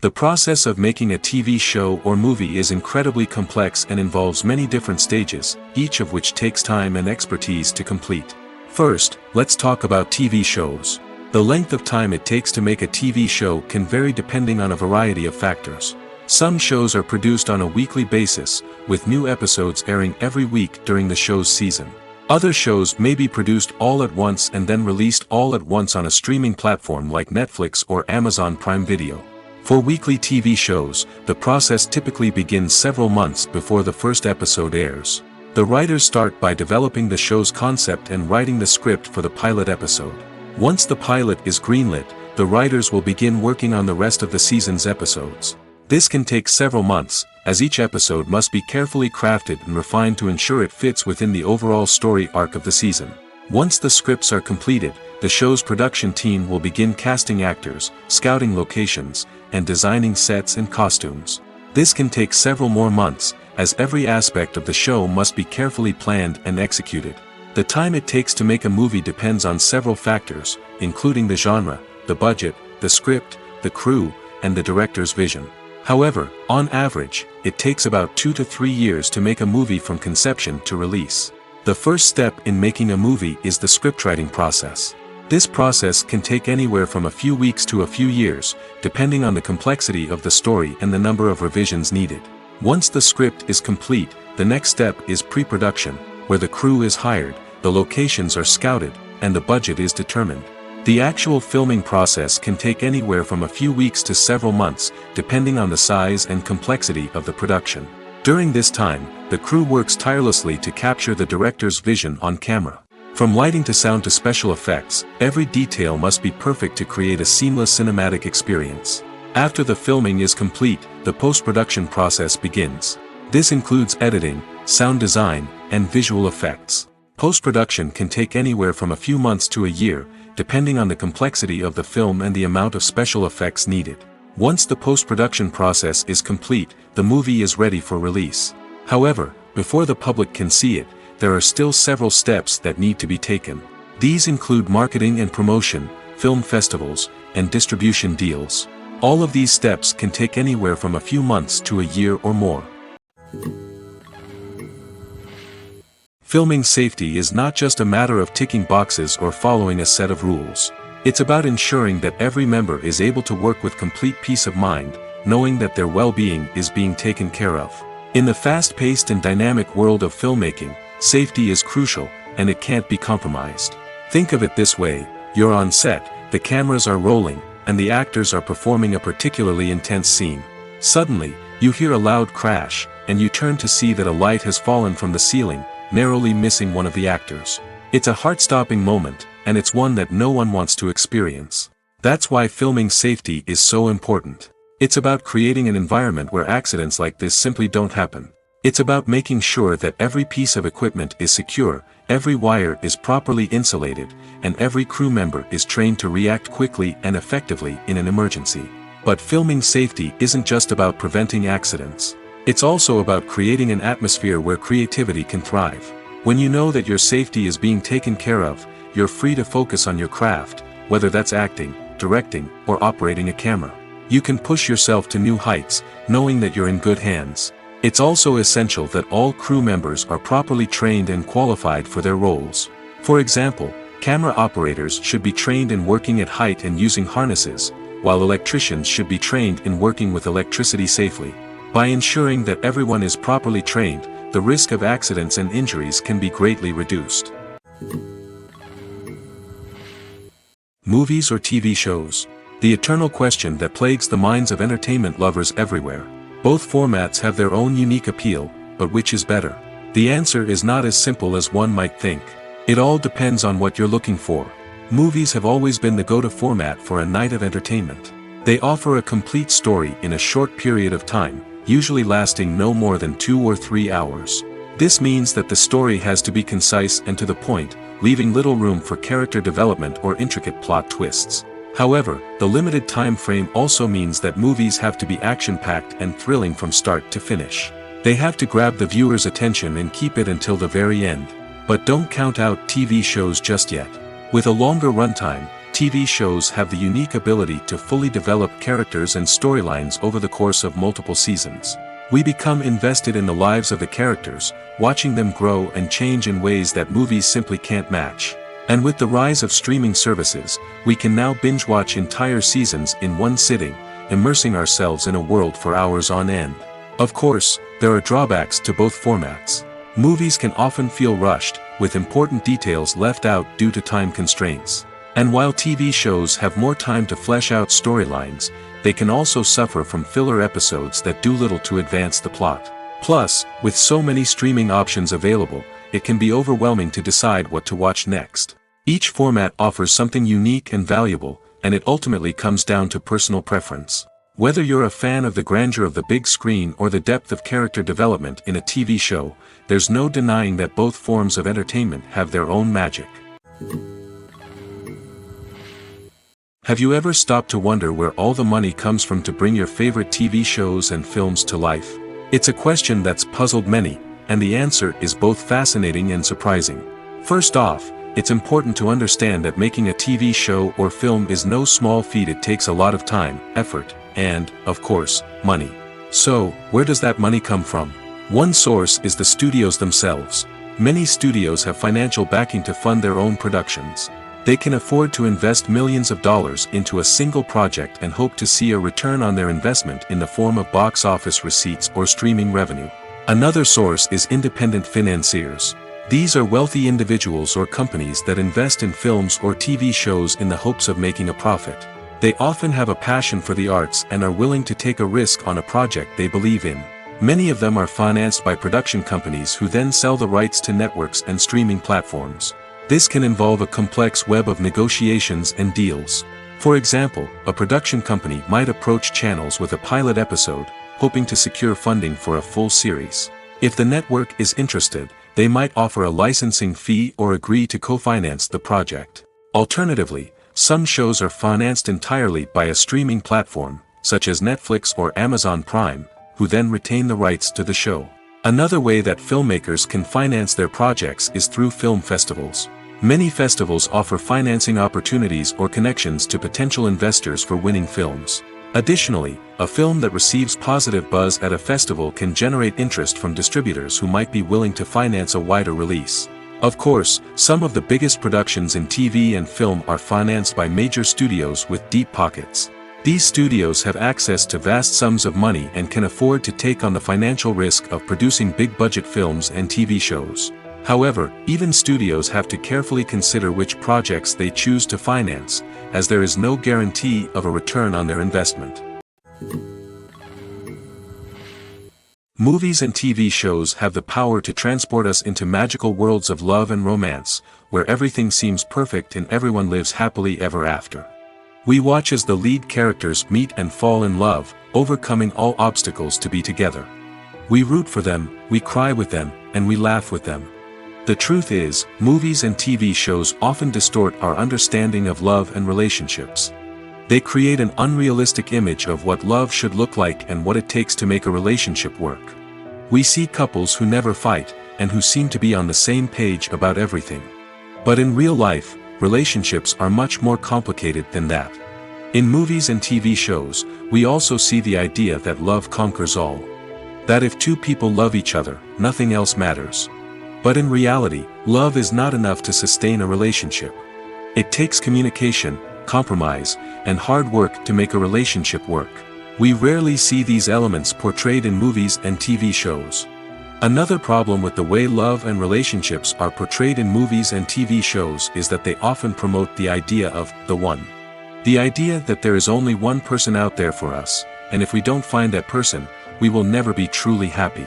The process of making a TV show or movie is incredibly complex and involves many different stages, each of which takes time and expertise to complete. First, let's talk about TV shows. The length of time it takes to make a TV show can vary depending on a variety of factors. Some shows are produced on a weekly basis, with new episodes airing every week during the show's season. Other shows may be produced all at once and then released all at once on a streaming platform like Netflix or Amazon Prime Video. For weekly TV shows, the process typically begins several months before the first episode airs. The writers start by developing the show's concept and writing the script for the pilot episode. Once the pilot is greenlit, the writers will begin working on the rest of the season's episodes. This can take several months, as each episode must be carefully crafted and refined to ensure it fits within the overall story arc of the season. Once the scripts are completed, the show's production team will begin casting actors, scouting locations, and designing sets and costumes. This can take several more months, as every aspect of the show must be carefully planned and executed. The time it takes to make a movie depends on several factors, including the genre, the budget, the script, the crew, and the director's vision. However, on average, it takes about 2 to 3 years to make a movie from conception to release. The first step in making a movie is the scriptwriting process. This process can take anywhere from a few weeks to a few years, depending on the complexity of the story and the number of revisions needed. Once the script is complete, the next step is pre-production, where the crew is hired, the locations are scouted, and the budget is determined. The actual filming process can take anywhere from a few weeks to several months, depending on the size and complexity of the production. During this time, the crew works tirelessly to capture the director's vision on camera. From lighting to sound to special effects, every detail must be perfect to create a seamless cinematic experience. After the filming is complete, the post-production process begins. This includes editing, sound design, and visual effects. Post-production can take anywhere from a few months to a year, depending on the complexity of the film and the amount of special effects needed. Once the post-production process is complete, the movie is ready for release. However, before the public can see it, there are still several steps that need to be taken. These include marketing and promotion, film festivals, and distribution deals. All of these steps can take anywhere from a few months to a year or more. Filming safety is not just a matter of ticking boxes or following a set of rules. It's about ensuring that every member is able to work with complete peace of mind, knowing that their well-being is being taken care of. In the fast-paced and dynamic world of filmmaking, safety is crucial, and it can't be compromised. Think of it this way: you're on set, the cameras are rolling, and the actors are performing a particularly intense scene. Suddenly, you hear a loud crash, and you turn to see that a light has fallen from the ceiling, narrowly missing one of the actors. It's a heart-stopping moment, and it's one that no one wants to experience. That's why filming safety is so important. It's about creating an environment where accidents like this simply don't happen. It's about making sure that every piece of equipment is secure, every wire is properly insulated, and every crew member is trained to react quickly and effectively in an emergency. But filming safety isn't just about preventing accidents. It's also about creating an atmosphere where creativity can thrive. When you know that your safety is being taken care of, you're free to focus on your craft, whether that's acting, directing, or operating a camera. You can push yourself to new heights, knowing that you're in good hands. It's also essential that all crew members are properly trained and qualified for their roles. For example, camera operators should be trained in working at height and using harnesses, while electricians should be trained in working with electricity safely. By ensuring that everyone is properly trained, the risk of accidents and injuries can be greatly reduced. Movies or TV shows? The eternal question that plagues the minds of entertainment lovers everywhere. Both formats have their own unique appeal, but which is better? The answer is not as simple as one might think. It all depends on what you're looking for. Movies have always been the go-to format for a night of entertainment. They offer a complete story in a short period of time, usually lasting no more than 2 or 3 hours. This means that the story has to be concise and to the point, leaving little room for character development or intricate plot twists. However, the limited time frame also means that movies have to be action-packed and thrilling from start to finish. They have to grab the viewer's attention and keep it until the very end. But don't count out TV shows just yet. With a longer runtime, TV shows have the unique ability to fully develop characters and storylines over the course of multiple seasons. We become invested in the lives of the characters, watching them grow and change in ways that movies simply can't match. And with the rise of streaming services, we can now binge-watch entire seasons in one sitting, immersing ourselves in a world for hours on end. Of course, there are drawbacks to both formats. Movies can often feel rushed, with important details left out due to time constraints. And while TV shows have more time to flesh out storylines, they can also suffer from filler episodes that do little to advance the plot. Plus, with so many streaming options available, it can be overwhelming to decide what to watch next. Each format offers something unique and valuable, and it ultimately comes down to personal preference. Whether you're a fan of the grandeur of the big screen or the depth of character development in a TV show, there's no denying that both forms of entertainment have their own magic. Have you ever stopped to wonder where all the money comes from to bring your favorite TV shows and films to life? It's a question that's puzzled many, and the answer is both fascinating and surprising. First off, it's important to understand that making a TV show or film is no small feat. It takes a lot of time, effort, and, of course, money. So, where does that money come from? One source is the studios themselves. Many studios have financial backing to fund their own productions. They can afford to invest millions of dollars into a single project and hope to see a return on their investment in the form of box office receipts or streaming revenue. Another source is independent financiers. These are wealthy individuals or companies that invest in films or TV shows in the hopes of making a profit. They often have a passion for the arts and are willing to take a risk on a project they believe in. Many of them are financed by production companies who then sell the rights to networks and streaming platforms. This can involve a complex web of negotiations and deals. For example, a production company might approach channels with a pilot episode, hoping to secure funding for a full series. If the network is interested, they might offer a licensing fee or agree to co-finance the project. Alternatively, some shows are financed entirely by a streaming platform, such as Netflix or Amazon Prime, who then retain the rights to the show. Another way that filmmakers can finance their projects is through film festivals. Many festivals offer financing opportunities or connections to potential investors for winning films. Additionally, a film that receives positive buzz at a festival can generate interest from distributors who might be willing to finance a wider release. Of course, some of the biggest productions in TV and film are financed by major studios with deep pockets. These studios have access to vast sums of money and can afford to take on the financial risk of producing big-budget films and TV shows. However, even studios have to carefully consider which projects they choose to finance, as there is no guarantee of a return on their investment. Movies and TV shows have the power to transport us into magical worlds of love and romance, where everything seems perfect and everyone lives happily ever after. We watch as the lead characters meet and fall in love, overcoming all obstacles to be together. We root for them, we cry with them, and we laugh with them. The truth is, movies and TV shows often distort our understanding of love and relationships. They create an unrealistic image of what love should look like and what it takes to make a relationship work. We see couples who never fight, and who seem to be on the same page about everything. But in real life, relationships are much more complicated than that. In movies and TV shows, we also see the idea that love conquers all. That if two people love each other, nothing else matters. But in reality, love is not enough to sustain a relationship. It takes communication, compromise, and hard work to make a relationship work. We rarely see these elements portrayed in movies and TV shows. Another problem with the way love and relationships are portrayed in movies and TV shows is that they often promote the idea of the one. The idea that there is only one person out there for us, and if we don't find that person, we will never be truly happy.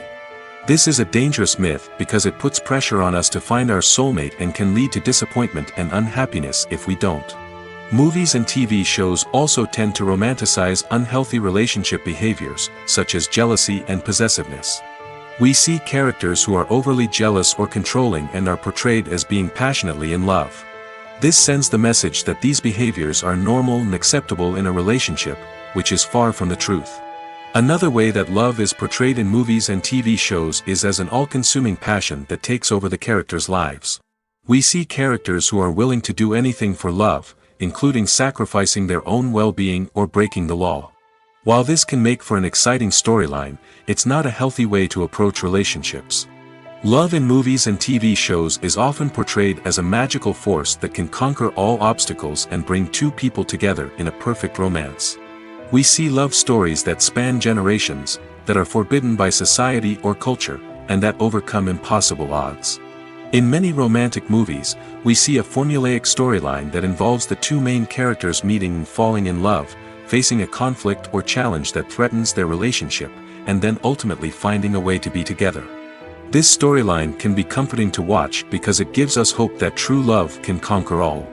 This is a dangerous myth because it puts pressure on us to find our soulmate and can lead to disappointment and unhappiness if we don't. Movies and TV shows also tend to romanticize unhealthy relationship behaviors, such as jealousy and possessiveness. We see characters who are overly jealous or controlling and are portrayed as being passionately in love. This sends the message that these behaviors are normal and acceptable in a relationship, which is far from the truth. Another way that love is portrayed in movies and TV shows is as an all-consuming passion that takes over the characters' lives. We see characters who are willing to do anything for love, including sacrificing their own well-being or breaking the law. While this can make for an exciting storyline, it's not a healthy way to approach relationships. Love in movies and TV shows is often portrayed as a magical force that can conquer all obstacles and bring two people together in a perfect romance. We see love stories that span generations, that are forbidden by society or culture, and that overcome impossible odds. In many romantic movies, we see a formulaic storyline that involves the two main characters meeting and falling in love, facing a conflict or challenge that threatens their relationship, and then ultimately finding a way to be together. This storyline can be comforting to watch because it gives us hope that true love can conquer all.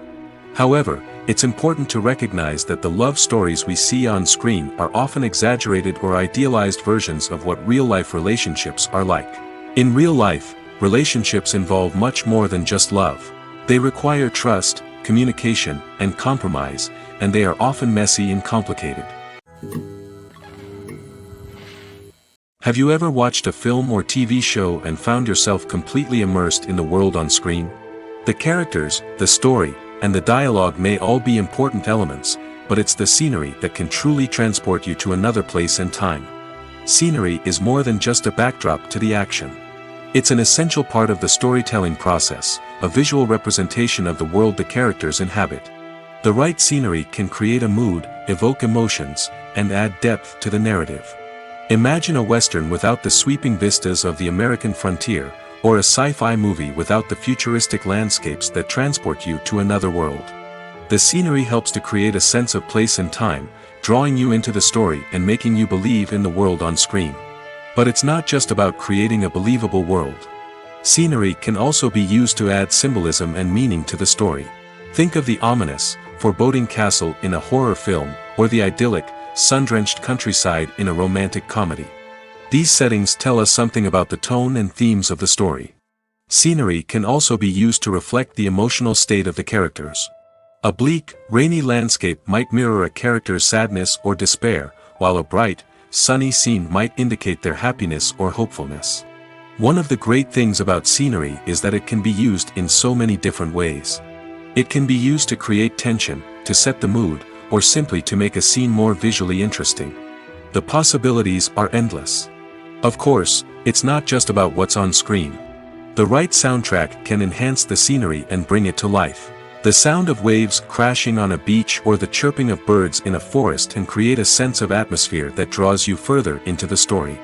However, it's important to recognize that the love stories we see on screen are often exaggerated or idealized versions of what real-life relationships are like. In real life, relationships involve much more than just love. They require trust, communication, and compromise, and they are often messy and complicated. Have you ever watched a film or TV show and found yourself completely immersed in the world on screen? The characters, the story, and the dialogue may all be important elements, but it's the scenery that can truly transport you to another place and time. Scenery is more than just a backdrop to the action. It's an essential part of the storytelling process, a visual representation of the world the characters inhabit. The right scenery can create a mood, evoke emotions, and add depth to the narrative. Imagine a Western without the sweeping vistas of the American frontier, or a sci-fi movie without the futuristic landscapes that transport you to another world. The scenery helps to create a sense of place and time, drawing you into the story and making you believe in the world on screen. But it's not just about creating a believable world. Scenery can also be used to add symbolism and meaning to the story. Think of the ominous, foreboding castle in a horror film, or the idyllic, sun-drenched countryside in a romantic comedy. These settings tell us something about the tone and themes of the story. Scenery can also be used to reflect the emotional state of the characters. A bleak, rainy landscape might mirror a character's sadness or despair, while a bright, sunny scene might indicate their happiness or hopefulness. One of the great things about scenery is that it can be used in so many different ways. It can be used to create tension, to set the mood, or simply to make a scene more visually interesting. The possibilities are endless. Of course, it's not just about what's on screen. The right soundtrack can enhance the scenery and bring it to life. The sound of waves crashing on a beach or the chirping of birds in a forest can create a sense of atmosphere that draws you further into the story.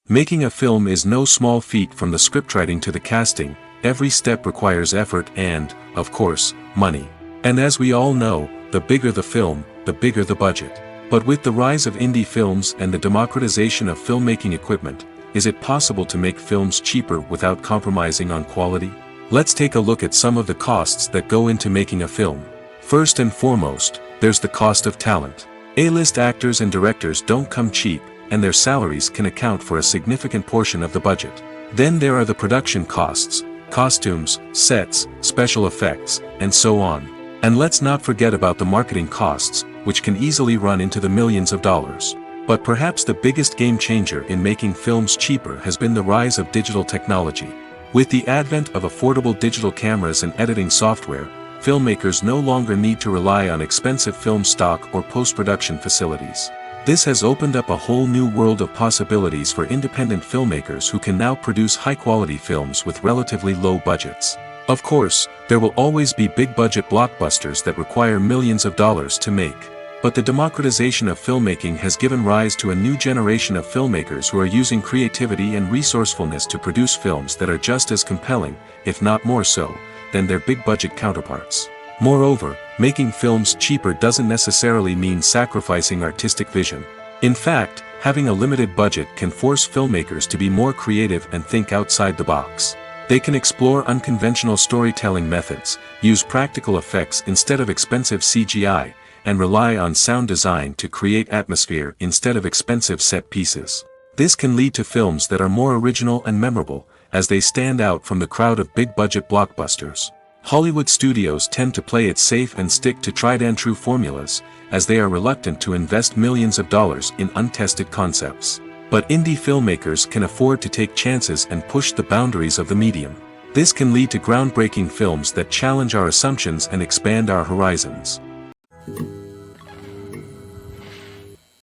Making a film is no small feat. From the scriptwriting to the casting, every step requires effort and, of course, money. And as we all know, the bigger the film, the bigger the budget. But with the rise of indie films and the democratization of filmmaking equipment, is it possible to make films cheaper without compromising on quality? Let's take a look at some of the costs that go into making a film. First and foremost, there's the cost of talent. A-list actors and directors don't come cheap, and their salaries can account for a significant portion of the budget. Then there are the production costs, costumes, sets, special effects, and so on. And let's not forget about the marketing costs, which can easily run into the millions of dollars. But perhaps the biggest game changer in making films cheaper has been the rise of digital technology. With the advent of affordable digital cameras and editing software, filmmakers no longer need to rely on expensive film stock or post-production facilities. This has opened up a whole new world of possibilities for independent filmmakers who can now produce high-quality films with relatively low budgets. Of course, there will always be big-budget blockbusters that require millions of dollars to make. But the democratization of filmmaking has given rise to a new generation of filmmakers who are using creativity and resourcefulness to produce films that are just as compelling, if not more so, than their big-budget counterparts. Moreover, making films cheaper doesn't necessarily mean sacrificing artistic vision. In fact, having a limited budget can force filmmakers to be more creative and think outside the box. They can explore unconventional storytelling methods, use practical effects instead of expensive CGI, and rely on sound design to create atmosphere instead of expensive set pieces. This can lead to films that are more original and memorable, as they stand out from the crowd of big-budget blockbusters. Hollywood studios tend to play it safe and stick to tried-and-true formulas, as they are reluctant to invest millions of dollars in untested concepts. But indie filmmakers can afford to take chances and push the boundaries of the medium. This can lead to groundbreaking films that challenge our assumptions and expand our horizons.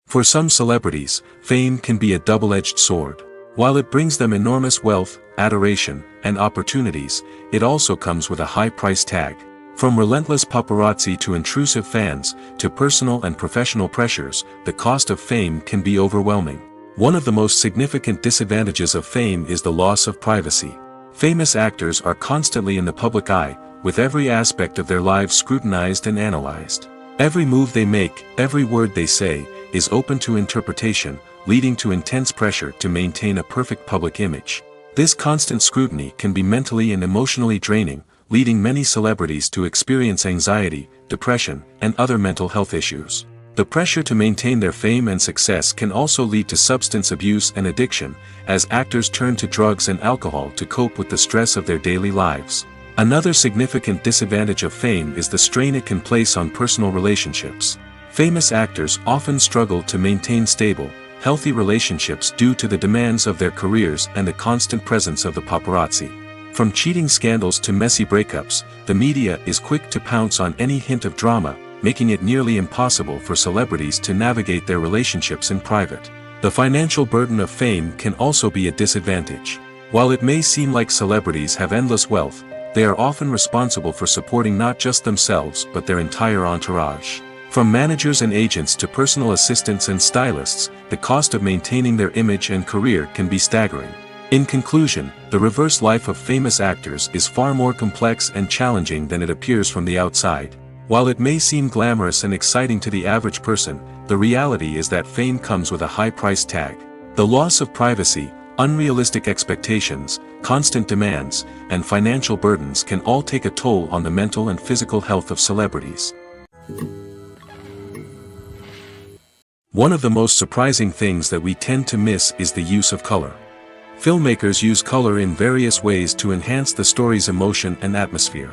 For some celebrities, fame can be a double-edged sword. While it brings them enormous wealth, adoration, and opportunities, it also comes with a high price tag. From relentless paparazzi to intrusive fans, to personal and professional pressures, the cost of fame can be overwhelming. One of the most significant disadvantages of fame is the loss of privacy. Famous actors are constantly in the public eye, with every aspect of their lives scrutinized and analyzed. Every move they make, every word they say, is open to interpretation, leading to intense pressure to maintain a perfect public image. This constant scrutiny can be mentally and emotionally draining, leading many celebrities to experience anxiety, depression, and other mental health issues. The pressure to maintain their fame and success can also lead to substance abuse and addiction, as actors turn to drugs and alcohol to cope with the stress of their daily lives. Another significant disadvantage of fame is the strain it can place on personal relationships. Famous actors often struggle to maintain stable, healthy relationships due to the demands of their careers and the constant presence of the paparazzi. From cheating scandals to messy breakups, the media is quick to pounce on any hint of drama, making it nearly impossible for celebrities to navigate their relationships in private. The financial burden of fame can also be a disadvantage. While it may seem like celebrities have endless wealth, they are often responsible for supporting not just themselves but their entire entourage. From managers and agents to personal assistants and stylists, the cost of maintaining their image and career can be staggering. In conclusion, the reverse life of famous actors is far more complex and challenging than it appears from the outside. While it may seem glamorous and exciting to the average person, the reality is that fame comes with a high price tag. The loss of privacy, unrealistic expectations, constant demands, and financial burdens can all take a toll on the mental and physical health of celebrities. One of the most surprising things that we tend to miss is the use of color. Filmmakers use color in various ways to enhance the story's emotion and atmosphere.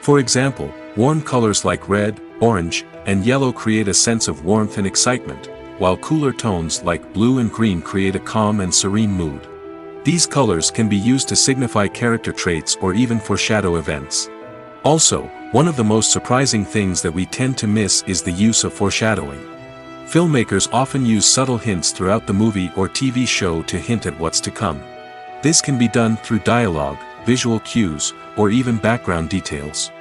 For example, warm colors like red, orange, and yellow create a sense of warmth and excitement, while cooler tones like blue and green create a calm and serene mood. These colors can be used to signify character traits or even foreshadow events. Also, one of the most surprising things that we tend to miss is the use of foreshadowing. Filmmakers often use subtle hints throughout the movie or TV show to hint at what's to come. This can be done through dialogue, visual cues, or even background details.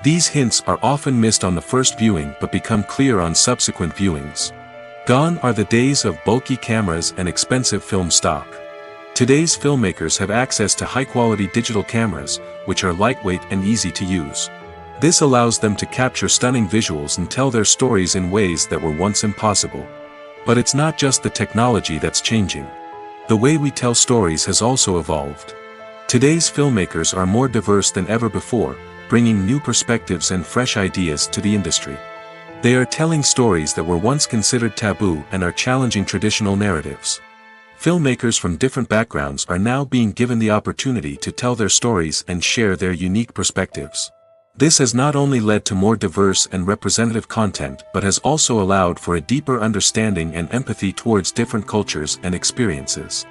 These hints are often missed on the first viewing but become clear on subsequent viewings. Gone are the days of bulky cameras and expensive film stock. Today's filmmakers have access to high-quality digital cameras, which are lightweight and easy to use. This allows them to capture stunning visuals and tell their stories in ways that were once impossible. But it's not just the technology that's changing. The way we tell stories has also evolved. Today's filmmakers are more diverse than ever before, bringing new perspectives and fresh ideas to the industry. They are telling stories that were once considered taboo and are challenging traditional narratives. Filmmakers from different backgrounds are now being given the opportunity to tell their stories and share their unique perspectives. This has not only led to more diverse and representative content but has also allowed for a deeper understanding and empathy towards different cultures and experiences.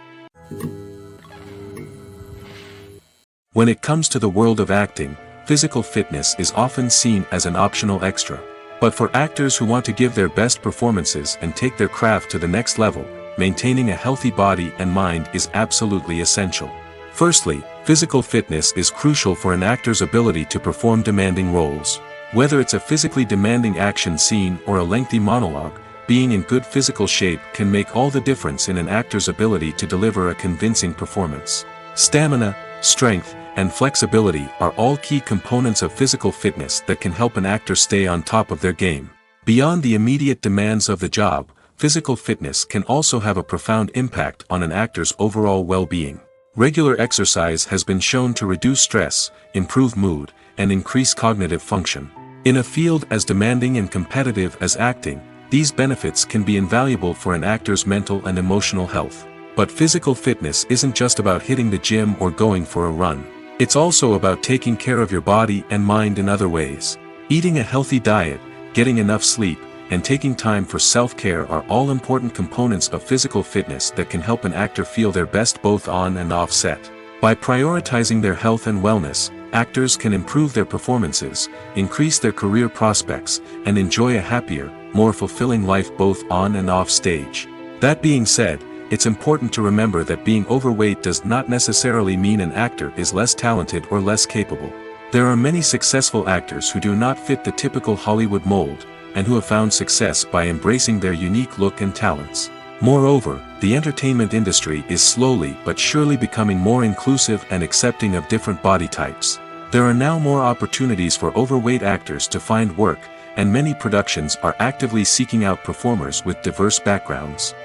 When it comes to the world of acting, physical fitness is often seen as an optional extra. But for actors who want to give their best performances and take their craft to the next level, maintaining a healthy body and mind is absolutely essential. Firstly, physical fitness is crucial for an actor's ability to perform demanding roles. Whether it's a physically demanding action scene or a lengthy monologue, being in good physical shape can make all the difference in an actor's ability to deliver a convincing performance. Stamina, strength, and flexibility are all key components of physical fitness that can help an actor stay on top of their game. Beyond the immediate demands of the job, physical fitness can also have a profound impact on an actor's overall well-being. Regular exercise has been shown to reduce stress, improve mood, and increase cognitive function. In a field as demanding and competitive as acting, these benefits can be invaluable for an actor's mental and emotional health. But physical fitness isn't just about hitting the gym or going for a run. It's also about taking care of your body and mind in other ways. Eating a healthy diet, getting enough sleep, and taking time for self-care are all important components of physical fitness that can help an actor feel their best both on and off set. By prioritizing their health and wellness, actors can improve their performances, increase their career prospects, and enjoy a happier, more fulfilling life both on and off stage. That being said, it's important to remember that being overweight does not necessarily mean an actor is less talented or less capable. There are many successful actors who do not fit the typical Hollywood mold, and who have found success by embracing their unique look and talents. Moreover, the entertainment industry is slowly but surely becoming more inclusive and accepting of different body types. There are now more opportunities for overweight actors to find work, and many productions are actively seeking out performers with diverse backgrounds.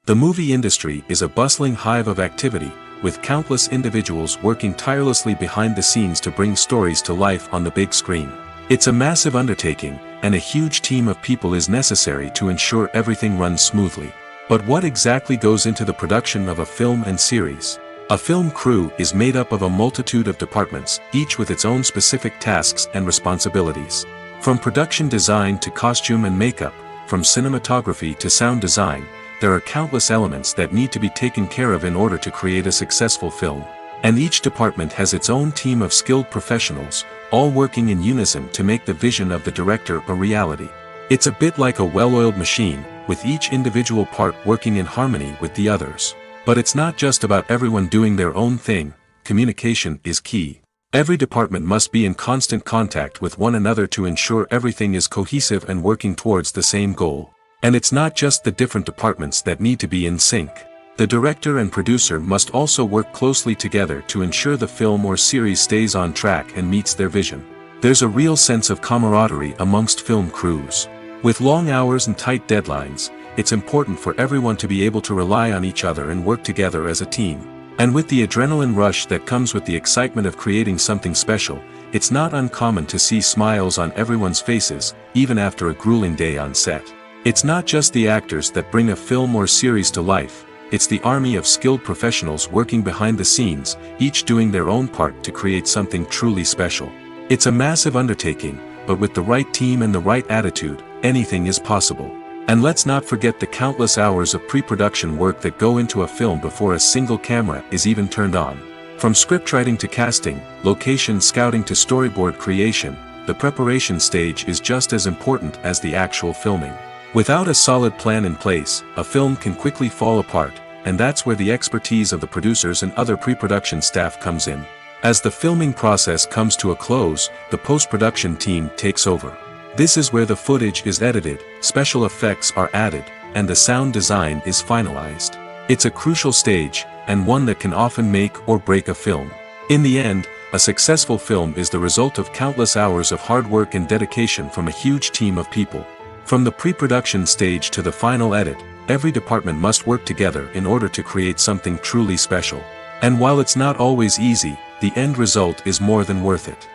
The movie industry is a bustling hive of activity, with countless individuals working tirelessly behind the scenes to bring stories to life on the big screen. It's a massive undertaking, and a huge team of people is necessary to ensure everything runs smoothly. But what exactly goes into the production of a film and series? A film crew is made up of a multitude of departments, each with its own specific tasks and responsibilities. From production design to costume and makeup, from cinematography to sound design, there are countless elements that need to be taken care of in order to create a successful film. And each department has its own team of skilled professionals, all working in unison to make the vision of the director a reality. It's a bit like a well-oiled machine, with each individual part working in harmony with the others. But it's not just about everyone doing their own thing. Communication is key. Every department must be in constant contact with one another to ensure everything is cohesive and working towards the same goal. And it's not just the different departments that need to be in sync. The director and producer must also work closely together to ensure the film or series stays on track and meets their vision. There's a real sense of camaraderie amongst film crews. With long hours and tight deadlines, it's important for everyone to be able to rely on each other and work together as a team. And with the adrenaline rush that comes with the excitement of creating something special, it's not uncommon to see smiles on everyone's faces, even after a grueling day on set. It's not just the actors that bring a film or series to life, it's the army of skilled professionals working behind the scenes, each doing their own part to create something truly special. It's a massive undertaking, but with the right team and the right attitude, anything is possible. And let's not forget the countless hours of pre-production work that go into a film before a single camera is even turned on. From scriptwriting to casting, location scouting to storyboard creation, the preparation stage is just as important as the actual filming. Without a solid plan in place, a film can quickly fall apart, and that's where the expertise of the producers and other pre-production staff comes in. As the filming process comes to a close, the post-production team takes over. This is where the footage is edited, special effects are added, and the sound design is finalized. It's a crucial stage, and one that can often make or break a film. In the end, a successful film is the result of countless hours of hard work and dedication from a huge team of people. From the pre-production stage to the final edit, every department must work together in order to create something truly special. And while it's not always easy, the end result is more than worth it.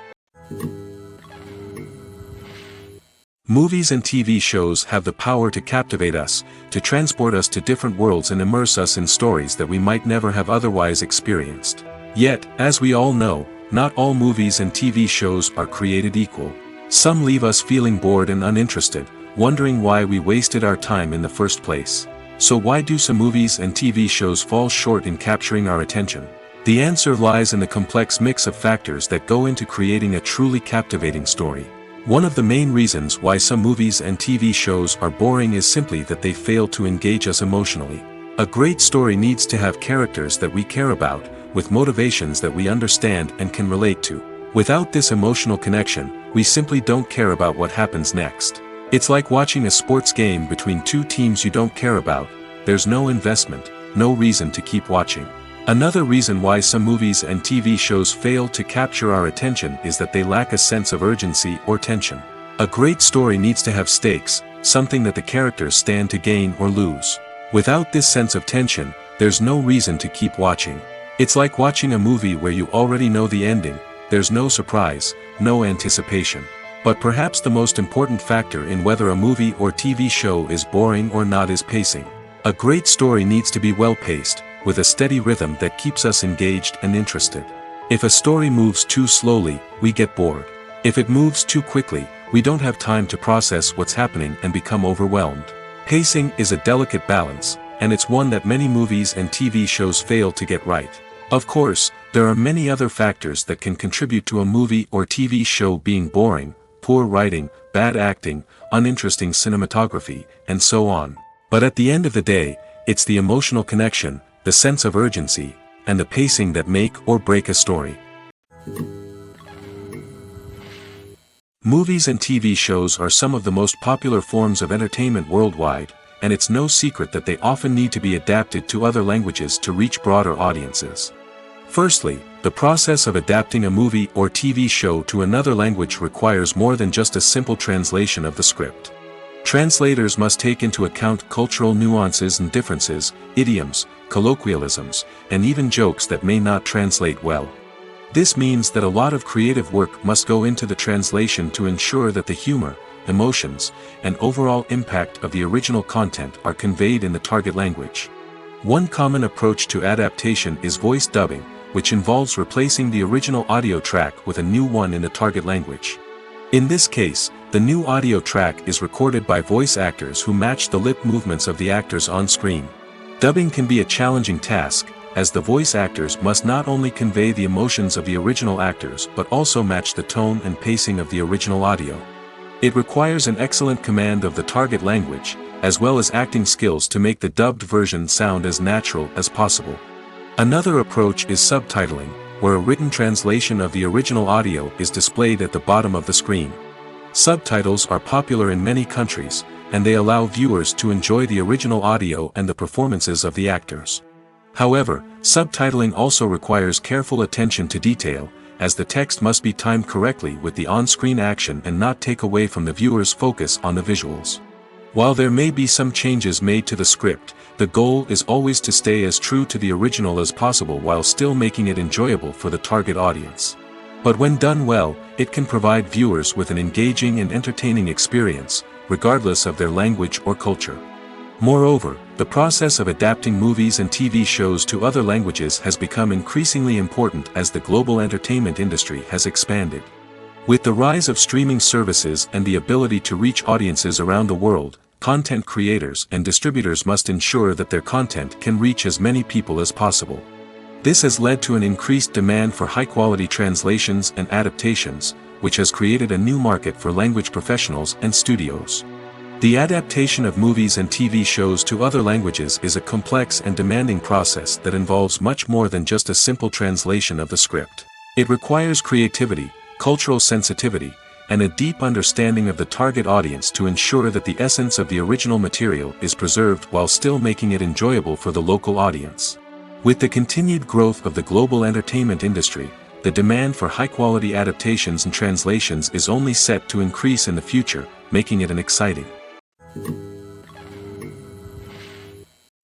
Movies and TV shows have the power to captivate us, to transport us to different worlds and immerse us in stories that we might never have otherwise experienced. Yet, as we all know, not all movies and TV shows are created equal. Some leave us feeling bored and uninterested, wondering why we wasted our time in the first place. So why do some movies and TV shows fall short in capturing our attention? The answer lies in the complex mix of factors that go into creating a truly captivating story. One of the main reasons why some movies and TV shows are boring is simply that they fail to engage us emotionally. A great story needs to have characters that we care about, with motivations that we understand and can relate to. Without this emotional connection, we simply don't care about what happens next. It's like watching a sports game between two teams you don't care about. There's no investment, no reason to keep watching. Another reason why some movies and TV shows fail to capture our attention is that they lack a sense of urgency or tension. A great story needs to have stakes, something that the characters stand to gain or lose. Without this sense of tension, there's no reason to keep watching. It's like watching a movie where you already know the ending, there's no surprise, no anticipation. But perhaps the most important factor in whether a movie or TV show is boring or not is pacing. A great story needs to be well-paced, with a steady rhythm that keeps us engaged and interested. If a story moves too slowly, we get bored. If it moves too quickly, we don't have time to process what's happening and become overwhelmed. Pacing is a delicate balance, and it's one that many movies and TV shows fail to get right. Of course, there are many other factors that can contribute to a movie or TV show being boring: poor writing, bad acting, uninteresting cinematography, and so on. But at the end of the day, it's the emotional connection, the sense of urgency, and the pacing that make or break a story. Movies and TV shows are some of the most popular forms of entertainment worldwide, and it's no secret that they often need to be adapted to other languages to reach broader audiences. Firstly, the process of adapting a movie or TV show to another language requires more than just a simple translation of the script. Translators must take into account cultural nuances and differences, idioms, colloquialisms, and even jokes that may not translate well. This means that a lot of creative work must go into the translation to ensure that the humor, emotions, and overall impact of the original content are conveyed in the target language. One common approach to adaptation is voice dubbing, which involves replacing the original audio track with a new one in the target language. In this case, the new audio track is recorded by voice actors who match the lip movements of the actors on screen. Dubbing can be a challenging task, as the voice actors must not only convey the emotions of the original actors but also match the tone and pacing of the original audio. It requires an excellent command of the target language, as well as acting skills to make the dubbed version sound as natural as possible. Another approach is subtitling, where a written translation of the original audio is displayed at the bottom of the screen. Subtitles are popular in many countries, and they allow viewers to enjoy the original audio and the performances of the actors. However, subtitling also requires careful attention to detail, as the text must be timed correctly with the on-screen action and not take away from the viewer's focus on the visuals. While there may be some changes made to the script, the goal is always to stay as true to the original as possible while still making it enjoyable for the target audience. But when done well, it can provide viewers with an engaging and entertaining experience, regardless of their language or culture. Moreover, the process of adapting movies and TV shows to other languages has become increasingly important as the global entertainment industry has expanded. With the rise of streaming services and the ability to reach audiences around the world, content creators and distributors must ensure that their content can reach as many people as possible. This has led to an increased demand for high-quality translations and adaptations, which has created a new market for language professionals and studios. The adaptation of movies and TV shows to other languages is a complex and demanding process that involves much more than just a simple translation of the script. It requires creativity, cultural sensitivity, and a deep understanding of the target audience to ensure that the essence of the original material is preserved while still making it enjoyable for the local audience. With the continued growth of the global entertainment industry, the demand for high-quality adaptations and translations is only set to increase in the future, making it an exciting.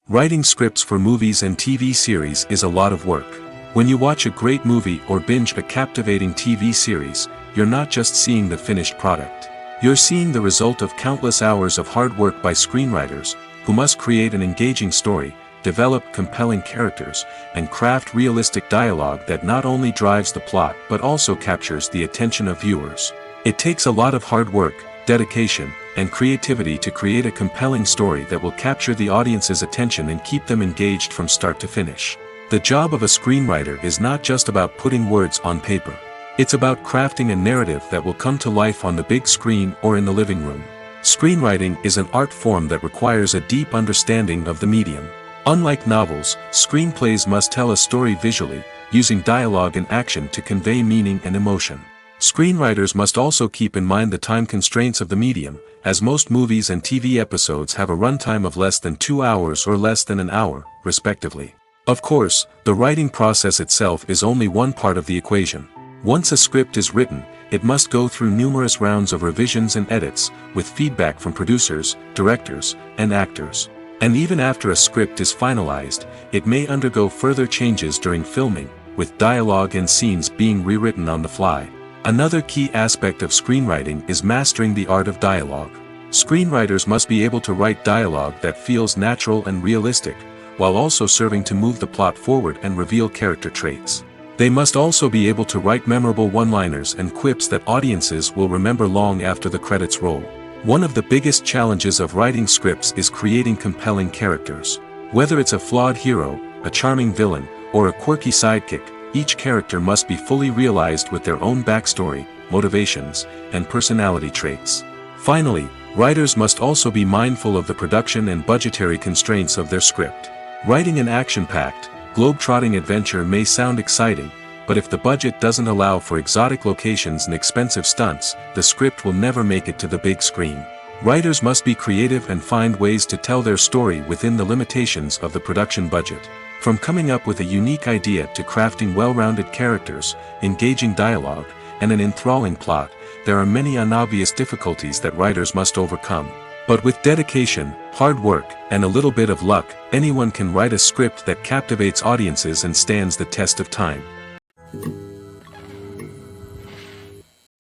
Writing scripts for movies and TV series is a lot of work. When you watch a great movie or binge a captivating TV series, you're not just seeing the finished product. You're seeing the result of countless hours of hard work by screenwriters, who must create an engaging story, develop compelling characters, and craft realistic dialogue that not only drives the plot but also captures the attention of viewers. It takes a lot of hard work, dedication, and creativity to create a compelling story that will capture the audience's attention and keep them engaged from start to finish. The job of a screenwriter is not just about putting words on paper. It's about crafting a narrative that will come to life on the big screen or in the living room. Screenwriting is an art form that requires a deep understanding of the medium. Unlike novels, screenplays must tell a story visually, using dialogue and action to convey meaning and emotion. Screenwriters must also keep in mind the time constraints of the medium, as most movies and TV episodes have a runtime of less than 2 hours or less than an hour, respectively. Of course, the writing process itself is only one part of the equation. Once a script is written, it must go through numerous rounds of revisions and edits, with feedback from producers, directors, and actors. And even after a script is finalized, it may undergo further changes during filming, with dialogue and scenes being rewritten on the fly. Another key aspect of screenwriting is mastering the art of dialogue. Screenwriters must be able to write dialogue that feels natural and realistic, while also serving to move the plot forward and reveal character traits. They must also be able to write memorable one-liners and quips that audiences will remember long after the credits roll. One of the biggest challenges of writing scripts is creating compelling characters. Whether it's a flawed hero, a charming villain, or a quirky sidekick, each character must be fully realized with their own backstory, motivations, and personality traits. Finally, writers must also be mindful of the production and budgetary constraints of their script. Writing an action-packed, globe-trotting adventure may sound exciting, but if the budget doesn't allow for exotic locations and expensive stunts, the script will never make it to the big screen. Writers must be creative and find ways to tell their story within the limitations of the production budget. From coming up with a unique idea to crafting well-rounded characters, engaging dialogue, and an enthralling plot, there are many unobvious difficulties that writers must overcome. But with dedication, hard work, and a little bit of luck, anyone can write a script that captivates audiences and stands the test of time.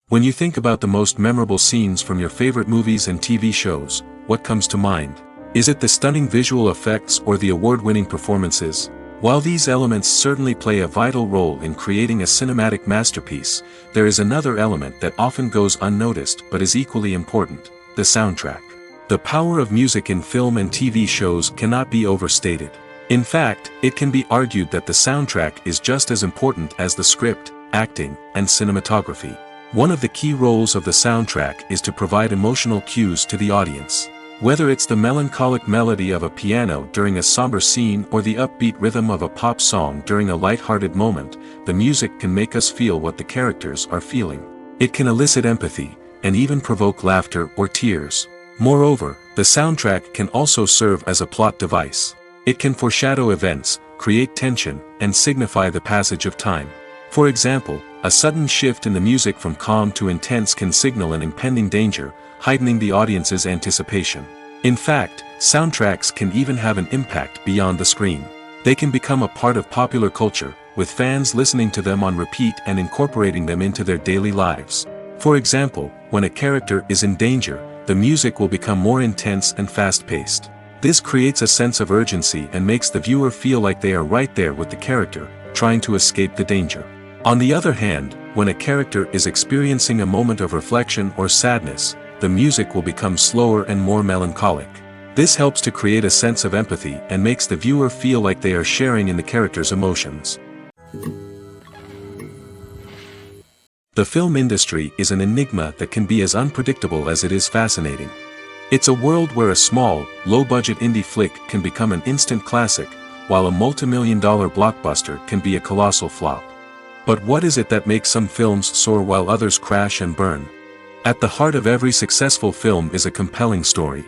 When you think about the most memorable scenes from your favorite movies and TV shows, what comes to mind? Is it the stunning visual effects or the award-winning performances? While these elements certainly play a vital role in creating a cinematic masterpiece, there is another element that often goes unnoticed but is equally important: the soundtrack. The power of music in film and TV shows cannot be overstated. In fact, it can be argued that the soundtrack is just as important as the script, acting, and cinematography. One of the key roles of the soundtrack is to provide emotional cues to the audience. Whether it's the melancholic melody of a piano during a somber scene or the upbeat rhythm of a pop song during a light-hearted moment, the music can make us feel what the characters are feeling. It can elicit empathy, and even provoke laughter or tears. Moreover, the soundtrack can also serve as a plot device. It can foreshadow events, create tension, and signify the passage of time. For example, a sudden shift in the music from calm to intense can signal an impending danger, heightening the audience's anticipation. In fact, soundtracks can even have an impact beyond the screen. They can become a part of popular culture, with fans listening to them on repeat and incorporating them into their daily lives. For example, when a character is in danger, the music will become more intense and fast-paced. This creates a sense of urgency and makes the viewer feel like they are right there with the character, trying to escape the danger. On the other hand, when a character is experiencing a moment of reflection or sadness, the music will become slower and more melancholic. This helps to create a sense of empathy and makes the viewer feel like they are sharing in the character's emotions. The film industry is an enigma that can be as unpredictable as it is fascinating. It's a world where a small, low-budget indie flick can become an instant classic, while a multi-million-dollar blockbuster can be a colossal flop. But what is it that makes some films soar while others crash and burn? At the heart of every successful film is a compelling story.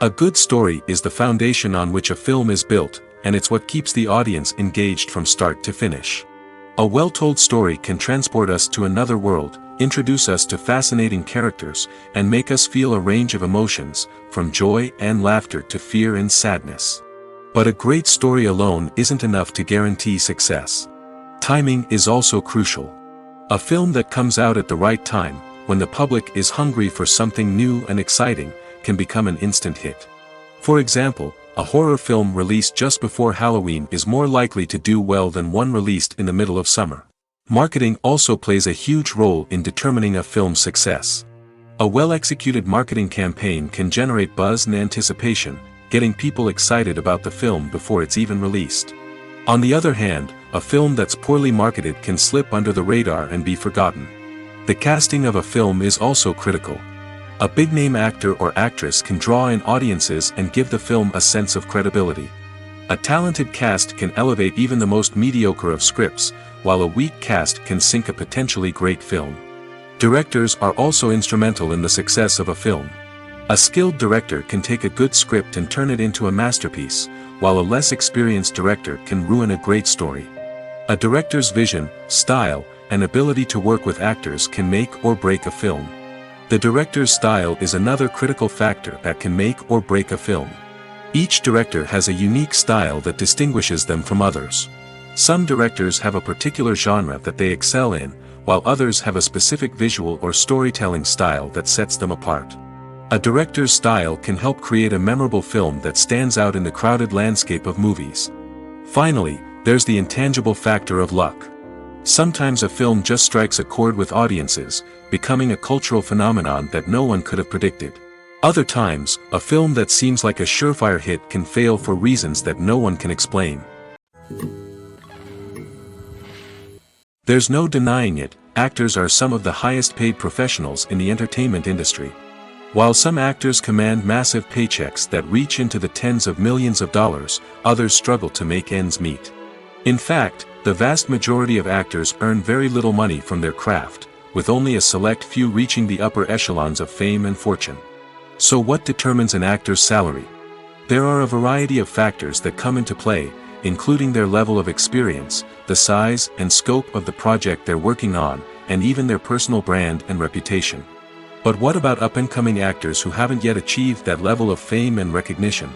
A good story is the foundation on which a film is built, and it's what keeps the audience engaged from start to finish. A well-told story can transport us to another world, introduce us to fascinating characters, and make us feel a range of emotions, from joy and laughter to fear and sadness. But a great story alone isn't enough to guarantee success. Timing is also crucial. A film that comes out at the right time, when the public is hungry for something new and exciting, can become an instant hit. For example, a horror film released just before Halloween is more likely to do well than one released in the middle of summer. Marketing also plays a huge role in determining a film's success. A well-executed marketing campaign can generate buzz and anticipation, getting people excited about the film before it's even released. On the other hand, a film that's poorly marketed can slip under the radar and be forgotten. The casting of a film is also critical. A big-name actor or actress can draw in audiences and give the film a sense of credibility. A talented cast can elevate even the most mediocre of scripts, while a weak cast can sink a potentially great film. Directors are also instrumental in the success of a film. A skilled director can take a good script and turn it into a masterpiece, while a less experienced director can ruin a great story. A director's vision, style, and ability to work with actors can make or break a film. The director's style is another critical factor that can make or break a film. Each director has a unique style that distinguishes them from others. Some directors have a particular genre that they excel in, while others have a specific visual or storytelling style that sets them apart. A director's style can help create a memorable film that stands out in the crowded landscape of movies. Finally, there's the intangible factor of luck. Sometimes a film just strikes a chord with audiences, becoming a cultural phenomenon that no one could have predicted. Other times, a film that seems like a surefire hit can fail for reasons that no one can explain. There's no denying it, actors are some of the highest paid professionals in the entertainment industry. While some actors command massive paychecks that reach into the tens of millions of dollars, others struggle to make ends meet. In fact, the vast majority of actors earn very little money from their craft, with only a select few reaching the upper echelons of fame and fortune. So what determines an actor's salary? There are a variety of factors that come into play, including their level of experience, the size and scope of the project they're working on, and even their personal brand and reputation. But what about up-and-coming actors who haven't yet achieved that level of fame and recognition?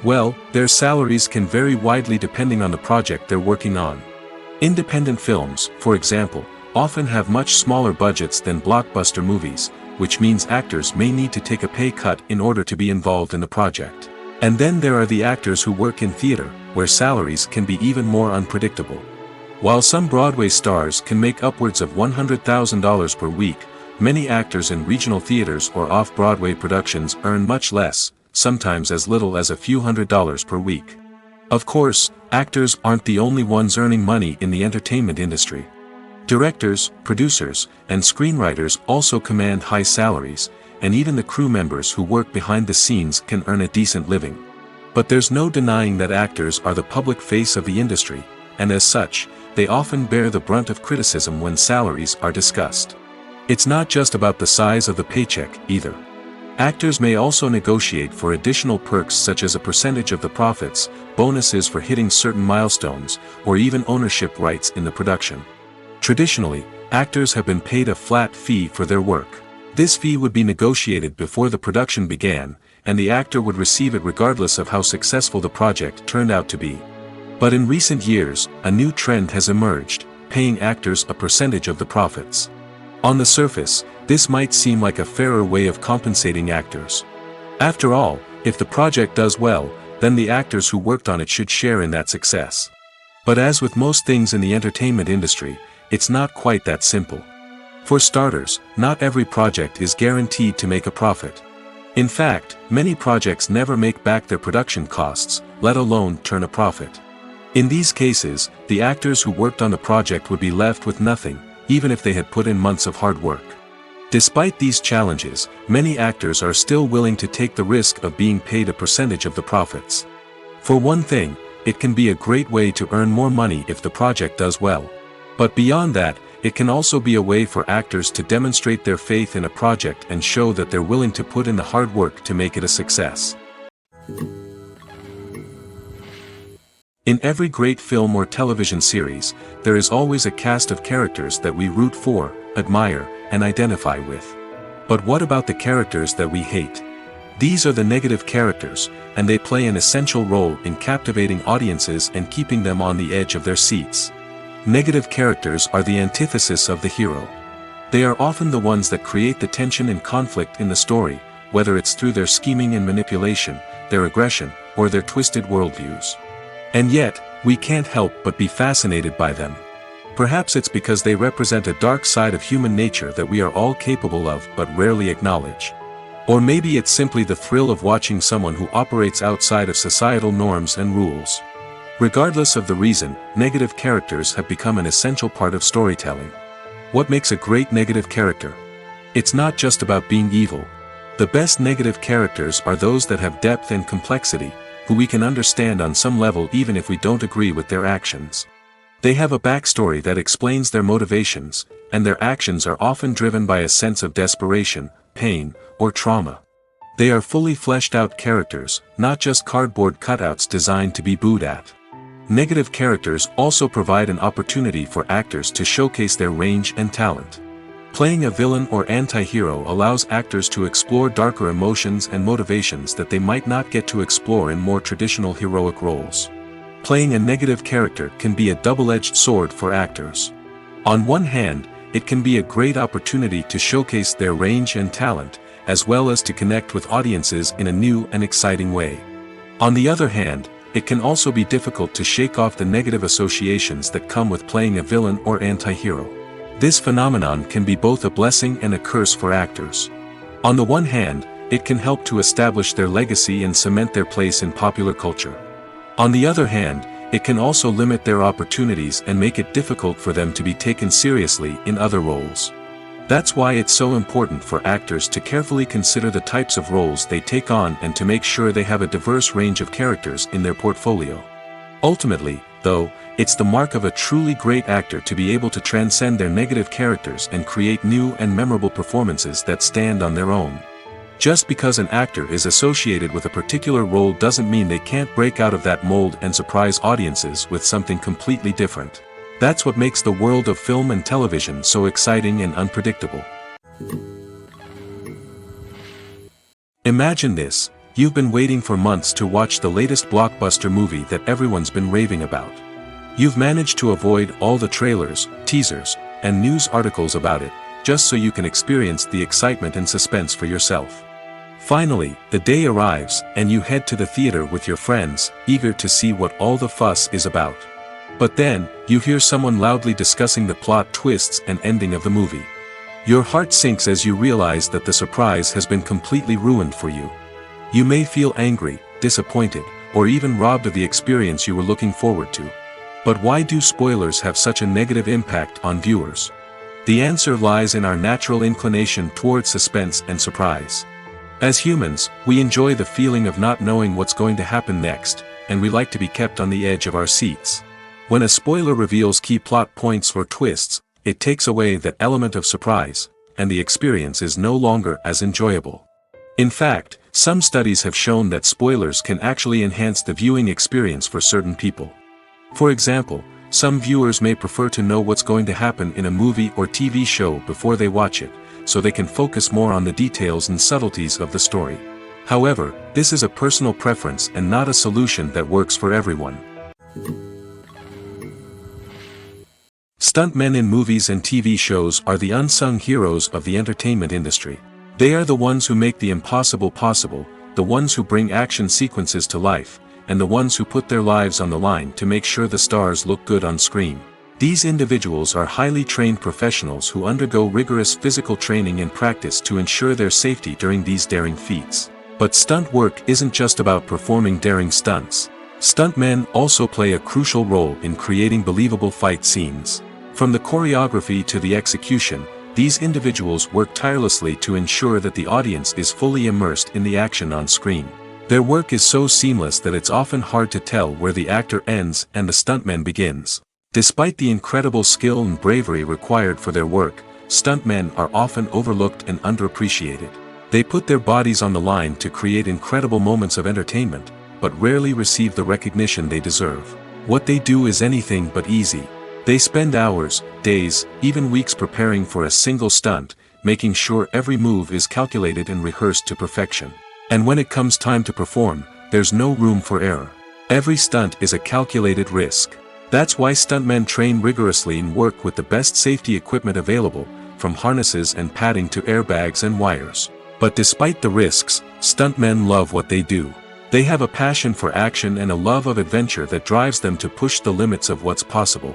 Well, their salaries can vary widely depending on the project they're working on. Independent films, for example, often have much smaller budgets than blockbuster movies, which means actors may need to take a pay cut in order to be involved in the project. And then there are the actors who work in theater, where salaries can be even more unpredictable. While some Broadway stars can make upwards of $100,000 per week, many actors in regional theaters or off-Broadway productions earn much less, sometimes as little as a few $100s per week. Of course, actors aren't the only ones earning money in the entertainment industry. Directors, producers, and screenwriters also command high salaries, and even the crew members who work behind the scenes can earn a decent living. But there's no denying that actors are the public face of the industry, and as such, they often bear the brunt of criticism when salaries are discussed. It's not just about the size of the paycheck, either. Actors may also negotiate for additional perks such as a percentage of the profits, bonuses for hitting certain milestones, or even ownership rights in the production. Traditionally, actors have been paid a flat fee for their work. This fee would be negotiated before the production began, and the actor would receive it regardless of how successful the project turned out to be. But in recent years, a new trend has emerged, paying actors a percentage of the profits. On the surface, This might seem like a fairer way of compensating actors. After all, if the project does well, then the actors who worked on it should share in that success. But as with most things in the entertainment industry, it's not quite that simple. For starters, not every project is guaranteed to make a profit. In fact, many projects never make back their production costs, let alone turn a profit. In these cases, the actors who worked on the project would be left with nothing, even if they had put in months of hard work. Despite these challenges, many actors are still willing to take the risk of being paid a percentage of the profits. For one thing, it can be a great way to earn more money if the project does well. But beyond that, it can also be a way for actors to demonstrate their faith in a project and show that they're willing to put in the hard work to make it a success. In every great film or television series, there is always a cast of characters that we root for, admire, and identify with. But what about the characters that we hate? These are the negative characters, and they play an essential role in captivating audiences and keeping them on the edge of their seats. Negative characters are the antithesis of the hero. They are often the ones that create the tension and conflict in the story, whether it's through their scheming and manipulation, their aggression, or their twisted worldviews. And yet, we can't help but be fascinated by them. Perhaps it's because they represent a dark side of human nature that we are all capable of but rarely acknowledge. Or maybe it's simply the thrill of watching someone who operates outside of societal norms and rules. Regardless of the reason, negative characters have become an essential part of storytelling. What makes a great negative character? It's not just about being evil. The best negative characters are those that have depth and complexity, who we can understand on some level even if we don't agree with their actions. They have a backstory that explains their motivations, and their actions are often driven by a sense of desperation, pain, or trauma. They are fully fleshed out characters, not just cardboard cutouts designed to be booed at. Negative characters also provide an opportunity for actors to showcase their range and talent. Playing a villain or anti-hero allows actors to explore darker emotions and motivations that they might not get to explore in more traditional heroic roles. Playing a negative character can be a double-edged sword for actors. On one hand, it can be a great opportunity to showcase their range and talent, as well as to connect with audiences in a new and exciting way. On the other hand, it can also be difficult to shake off the negative associations that come with playing a villain or anti-hero. This phenomenon can be both a blessing and a curse for actors. On the one hand, it can help to establish their legacy and cement their place in popular culture. On the other hand, it can also limit their opportunities and make it difficult for them to be taken seriously in other roles. That's why it's so important for actors to carefully consider the types of roles they take on and to make sure they have a diverse range of characters in their portfolio. Ultimately, though, it's the mark of a truly great actor to be able to transcend their negative characters and create new and memorable performances that stand on their own. Just because an actor is associated with a particular role doesn't mean they can't break out of that mold and surprise audiences with something completely different. That's what makes the world of film and television so exciting and unpredictable. Imagine this: you've been waiting for months to watch the latest blockbuster movie that everyone's been raving about. You've managed to avoid all the trailers, teasers, and news articles about it, just so you can experience the excitement and suspense for yourself. Finally, the day arrives, and you head to the theater with your friends, eager to see what all the fuss is about. But then, you hear someone loudly discussing the plot twists and ending of the movie. Your heart sinks as you realize that the surprise has been completely ruined for you. You may feel angry, disappointed, or even robbed of the experience you were looking forward to. But why do spoilers have such a negative impact on viewers? The answer lies in our natural inclination towards suspense and surprise. As humans, we enjoy the feeling of not knowing what's going to happen next, and we like to be kept on the edge of our seats. When a spoiler reveals key plot points or twists, it takes away that element of surprise, and the experience is no longer as enjoyable. In fact, some studies have shown that spoilers can actually enhance the viewing experience for certain people. For example, some viewers may prefer to know what's going to happen in a movie or TV show before they watch it, so they can focus more on the details and subtleties of the story. However, this is a personal preference and not a solution that works for everyone. Stuntmen in movies and TV shows are the unsung heroes of the entertainment industry. They are the ones who make the impossible possible, the ones who bring action sequences to life, and the ones who put their lives on the line to make sure the stars look good on screen. These individuals are highly trained professionals who undergo rigorous physical training and practice to ensure their safety during these daring feats. But stunt work isn't just about performing daring stunts. Stuntmen also play a crucial role in creating believable fight scenes. From the choreography to the execution, these individuals work tirelessly to ensure that the audience is fully immersed in the action on screen. Their work is so seamless that it's often hard to tell where the actor ends and the stuntman begins. Despite the incredible skill and bravery required for their work, stuntmen are often overlooked and underappreciated. They put their bodies on the line to create incredible moments of entertainment, but rarely receive the recognition they deserve. What they do is anything but easy. They spend hours, days, even weeks preparing for a single stunt, making sure every move is calculated and rehearsed to perfection. And when it comes time to perform, there's no room for error. Every stunt is a calculated risk. That's why stuntmen train rigorously and work with the best safety equipment available, from harnesses and padding to airbags and wires. But despite the risks, stuntmen love what they do. They have a passion for action and a love of adventure that drives them to push the limits of what's possible.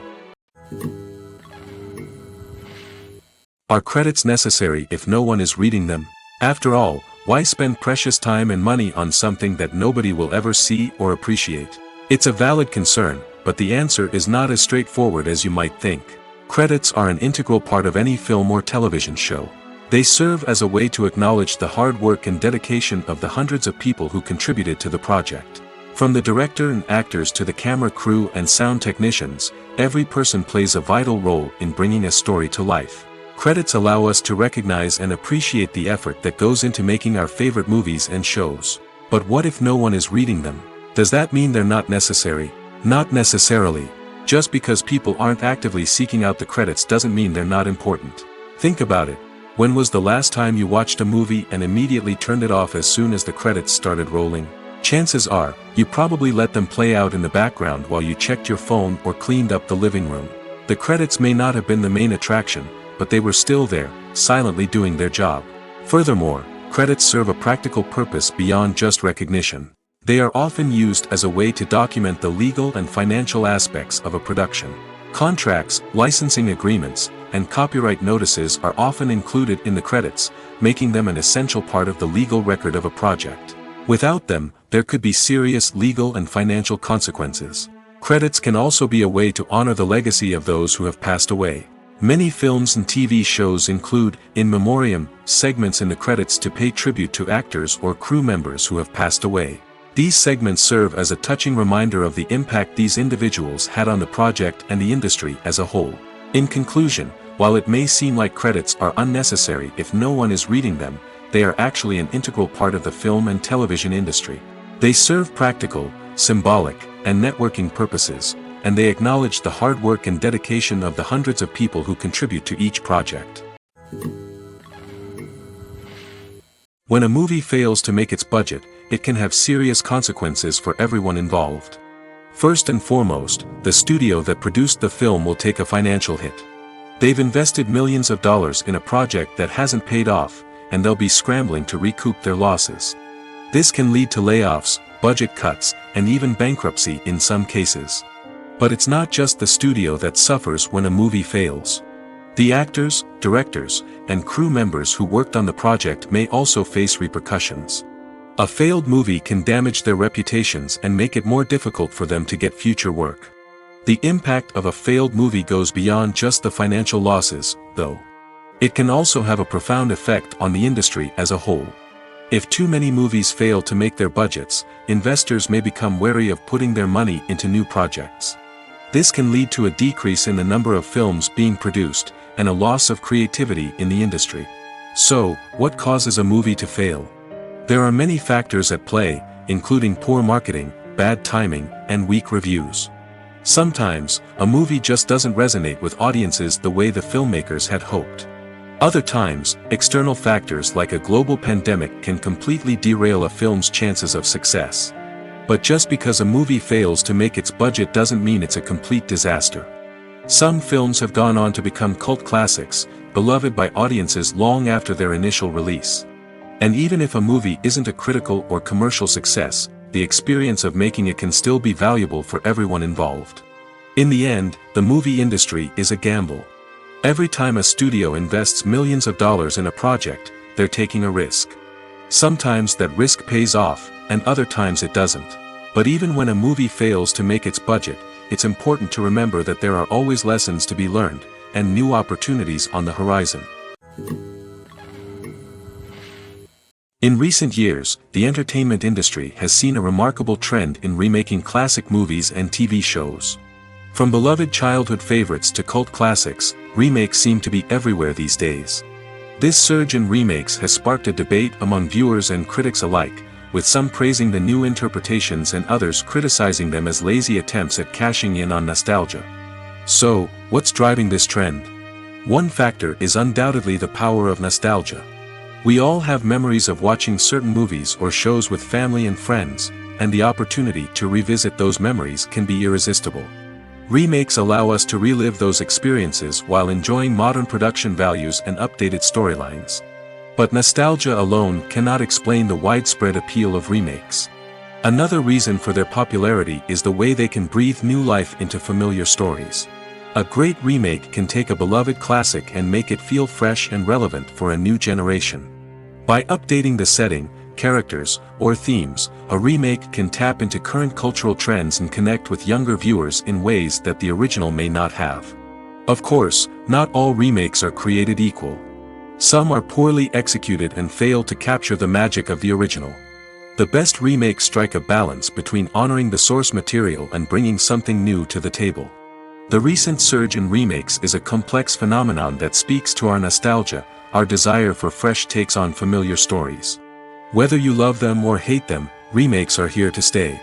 Are credits necessary if no one is reading them? After all, why spend precious time and money on something that nobody will ever see or appreciate? It's a valid concern, but the answer is not as straightforward as you might think. Credits are an integral part of any film or television show. They serve as a way to acknowledge the hard work and dedication of the hundreds of people who contributed to the project. From the director and actors to the camera crew and sound technicians, every person plays a vital role in bringing a story to life. Credits allow us to recognize and appreciate the effort that goes into making our favorite movies and shows. But what if no one is reading them? Does that mean they're not necessary? Not necessarily. Just because people aren't actively seeking out the credits doesn't mean they're not important. Think about it. When was the last time you watched a movie and immediately turned it off as soon as the credits started rolling? Chances are, you probably let them play out in the background while you checked your phone or cleaned up the living room. The credits may not have been the main attraction, but they were still there, silently doing their job. Furthermore, credits serve a practical purpose beyond just recognition. They are often used as a way to document the legal and financial aspects of a production. Contracts, licensing agreements, and copyright notices are often included in the credits, making them an essential part of the legal record of a project. Without them, there could be serious legal and financial consequences. Credits can also be a way to honor the legacy of those who have passed away. Many films and TV shows include, in memoriam, segments in the credits to pay tribute to actors or crew members who have passed away. These segments serve as a touching reminder of the impact these individuals had on the project and the industry as a whole. In conclusion, while it may seem like credits are unnecessary if no one is reading them, they are actually an integral part of the film and television industry. They serve practical, symbolic, and networking purposes, and they acknowledge the hard work and dedication of the hundreds of people who contribute to each project. When a movie fails to make its budget, it can have serious consequences for everyone involved. First and foremost, the studio that produced the film will take a financial hit. They've invested millions of dollars in a project that hasn't paid off, and they'll be scrambling to recoup their losses. This can lead to layoffs, budget cuts, and even bankruptcy in some cases. But it's not just the studio that suffers when a movie fails. The actors, directors, and crew members who worked on the project may also face repercussions. A failed movie can damage their reputations and make it more difficult for them to get future work. The impact of a failed movie goes beyond just the financial losses, though. It can also have a profound effect on the industry as a whole. If too many movies fail to make their budgets, investors may become wary of putting their money into new projects. This can lead to a decrease in the number of films being produced, and a loss of creativity in the industry. So, what causes a movie to fail? There are many factors at play, including poor marketing, bad timing, and weak reviews. Sometimes, a movie just doesn't resonate with audiences the way the filmmakers had hoped. Other times, external factors like a global pandemic can completely derail a film's chances of success. But just because a movie fails to make its budget doesn't mean it's a complete disaster. Some films have gone on to become cult classics, beloved by audiences long after their initial release. And even if a movie isn't a critical or commercial success, the experience of making it can still be valuable for everyone involved. In the end, the movie industry is a gamble. Every time a studio invests millions of dollars in a project, they're taking a risk. Sometimes that risk pays off, and other times it doesn't. But even when a movie fails to make its budget, it's important to remember that there are always lessons to be learned, and new opportunities on the horizon. In recent years, the entertainment industry has seen a remarkable trend in remaking classic movies and TV shows. From beloved childhood favorites to cult classics, remakes seem to be everywhere these days. This surge in remakes has sparked a debate among viewers and critics alike, with some praising the new interpretations and others criticizing them as lazy attempts at cashing in on nostalgia. So, what's driving this trend? One factor is undoubtedly the power of nostalgia. We all have memories of watching certain movies or shows with family and friends, and the opportunity to revisit those memories can be irresistible. Remakes allow us to relive those experiences while enjoying modern production values and updated storylines. But nostalgia alone cannot explain the widespread appeal of remakes. Another reason for their popularity is the way they can breathe new life into familiar stories. A great remake can take a beloved classic and make it feel fresh and relevant for a new generation. By updating the setting, characters, or themes, a remake can tap into current cultural trends and connect with younger viewers in ways that the original may not have. Of course, not all remakes are created equal. Some are poorly executed and fail to capture the magic of the original. The best remakes strike a balance between honoring the source material and bringing something new to the table. The recent surge in remakes is a complex phenomenon that speaks to our nostalgia, our desire for fresh takes on familiar stories. Whether you love them or hate them, remakes are here to stay.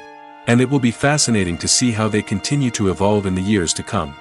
And it will be fascinating to see how they continue to evolve in the years to come.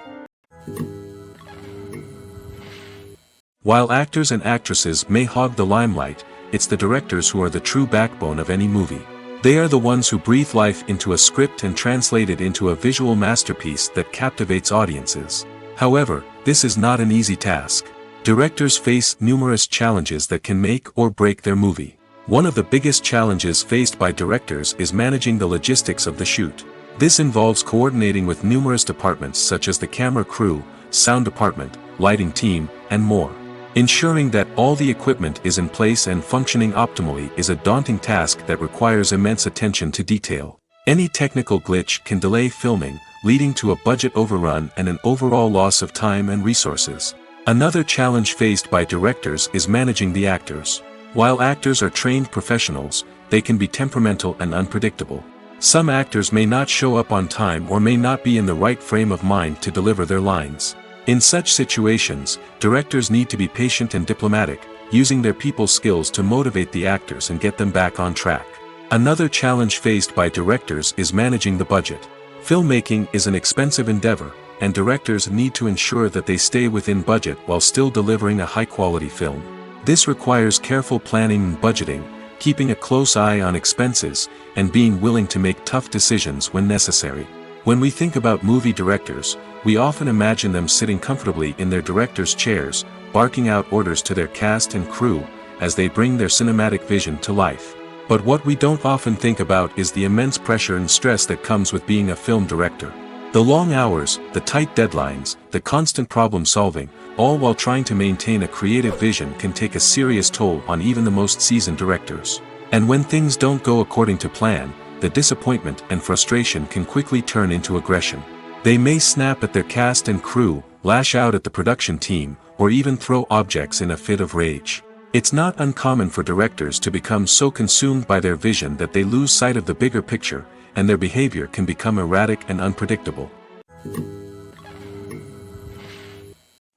While actors and actresses may hog the limelight, it's the directors who are the true backbone of any movie. They are the ones who breathe life into a script and translate it into a visual masterpiece that captivates audiences. However, this is not an easy task. Directors face numerous challenges that can make or break their movie. One of the biggest challenges faced by directors is managing the logistics of the shoot. This involves coordinating with numerous departments such as the camera crew, sound department, lighting team, and more. Ensuring that all the equipment is in place and functioning optimally is a daunting task that requires immense attention to detail. Any technical glitch can delay filming, leading to a budget overrun and an overall loss of time and resources. Another challenge faced by directors is managing the actors. While actors are trained professionals, they can be temperamental and unpredictable. Some actors may not show up on time or may not be in the right frame of mind to deliver their lines. In such situations, directors need to be patient and diplomatic, using their people skills to motivate the actors and get them back on track. Another challenge faced by directors is managing the budget. Filmmaking is an expensive endeavor, and directors need to ensure that they stay within budget while still delivering a high-quality film. This requires careful planning and budgeting, keeping a close eye on expenses, and being willing to make tough decisions when necessary. When we think about movie directors, we often imagine them sitting comfortably in their director's chairs, barking out orders to their cast and crew, as they bring their cinematic vision to life. But what we don't often think about is the immense pressure and stress that comes with being a film director. The long hours, the tight deadlines, the constant problem solving, all while trying to maintain a creative vision can take a serious toll on even the most seasoned directors. And when things don't go according to plan, the disappointment and frustration can quickly turn into aggression. They may snap at their cast and crew, lash out at the production team, or even throw objects in a fit of rage. It's not uncommon for directors to become so consumed by their vision that they lose sight of the bigger picture, and their behavior can become erratic and unpredictable.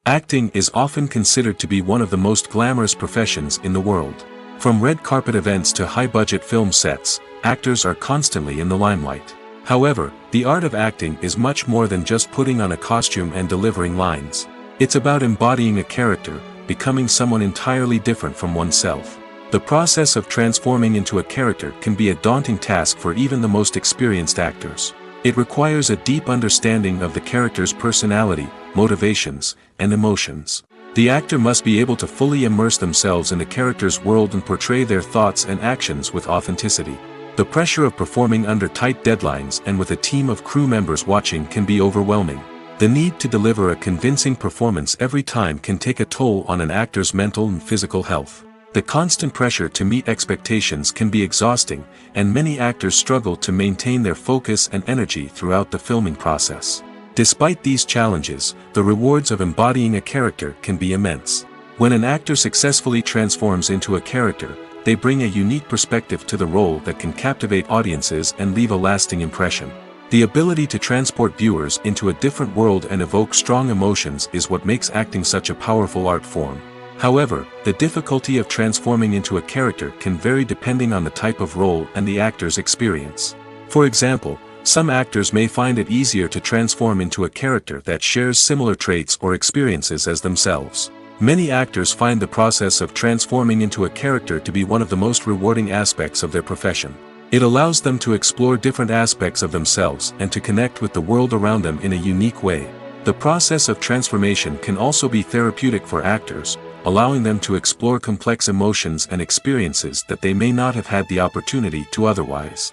Acting is often considered to be one of the most glamorous professions in the world. From red carpet events to high-budget film sets, actors are constantly in the limelight. However, the art of acting is much more than just putting on a costume and delivering lines. It's about embodying a character, becoming someone entirely different from oneself. The process of transforming into a character can be a daunting task for even the most experienced actors. It requires a deep understanding of the character's personality, motivations, and emotions. The actor must be able to fully immerse themselves in the character's world and portray their thoughts and actions with authenticity. The pressure of performing under tight deadlines and with a team of crew members watching can be overwhelming. The need to deliver a convincing performance every time can take a toll on an actor's mental and physical health. The constant pressure to meet expectations can be exhausting, and many actors struggle to maintain their focus and energy throughout the filming process. Despite these challenges, the rewards of embodying a character can be immense. When an actor successfully transforms into a character, they bring a unique perspective to the role that can captivate audiences and leave a lasting impression. The ability to transport viewers into a different world and evoke strong emotions is what makes acting such a powerful art form. However, the difficulty of transforming into a character can vary depending on the type of role and the actor's experience. For example, some actors may find it easier to transform into a character that shares similar traits or experiences as themselves. Many actors find the process of transforming into a character to be one of the most rewarding aspects of their profession. It allows them to explore different aspects of themselves and to connect with the world around them in a unique way. The process of transformation can also be therapeutic for actors, allowing them to explore complex emotions and experiences that they may not have had the opportunity to otherwise.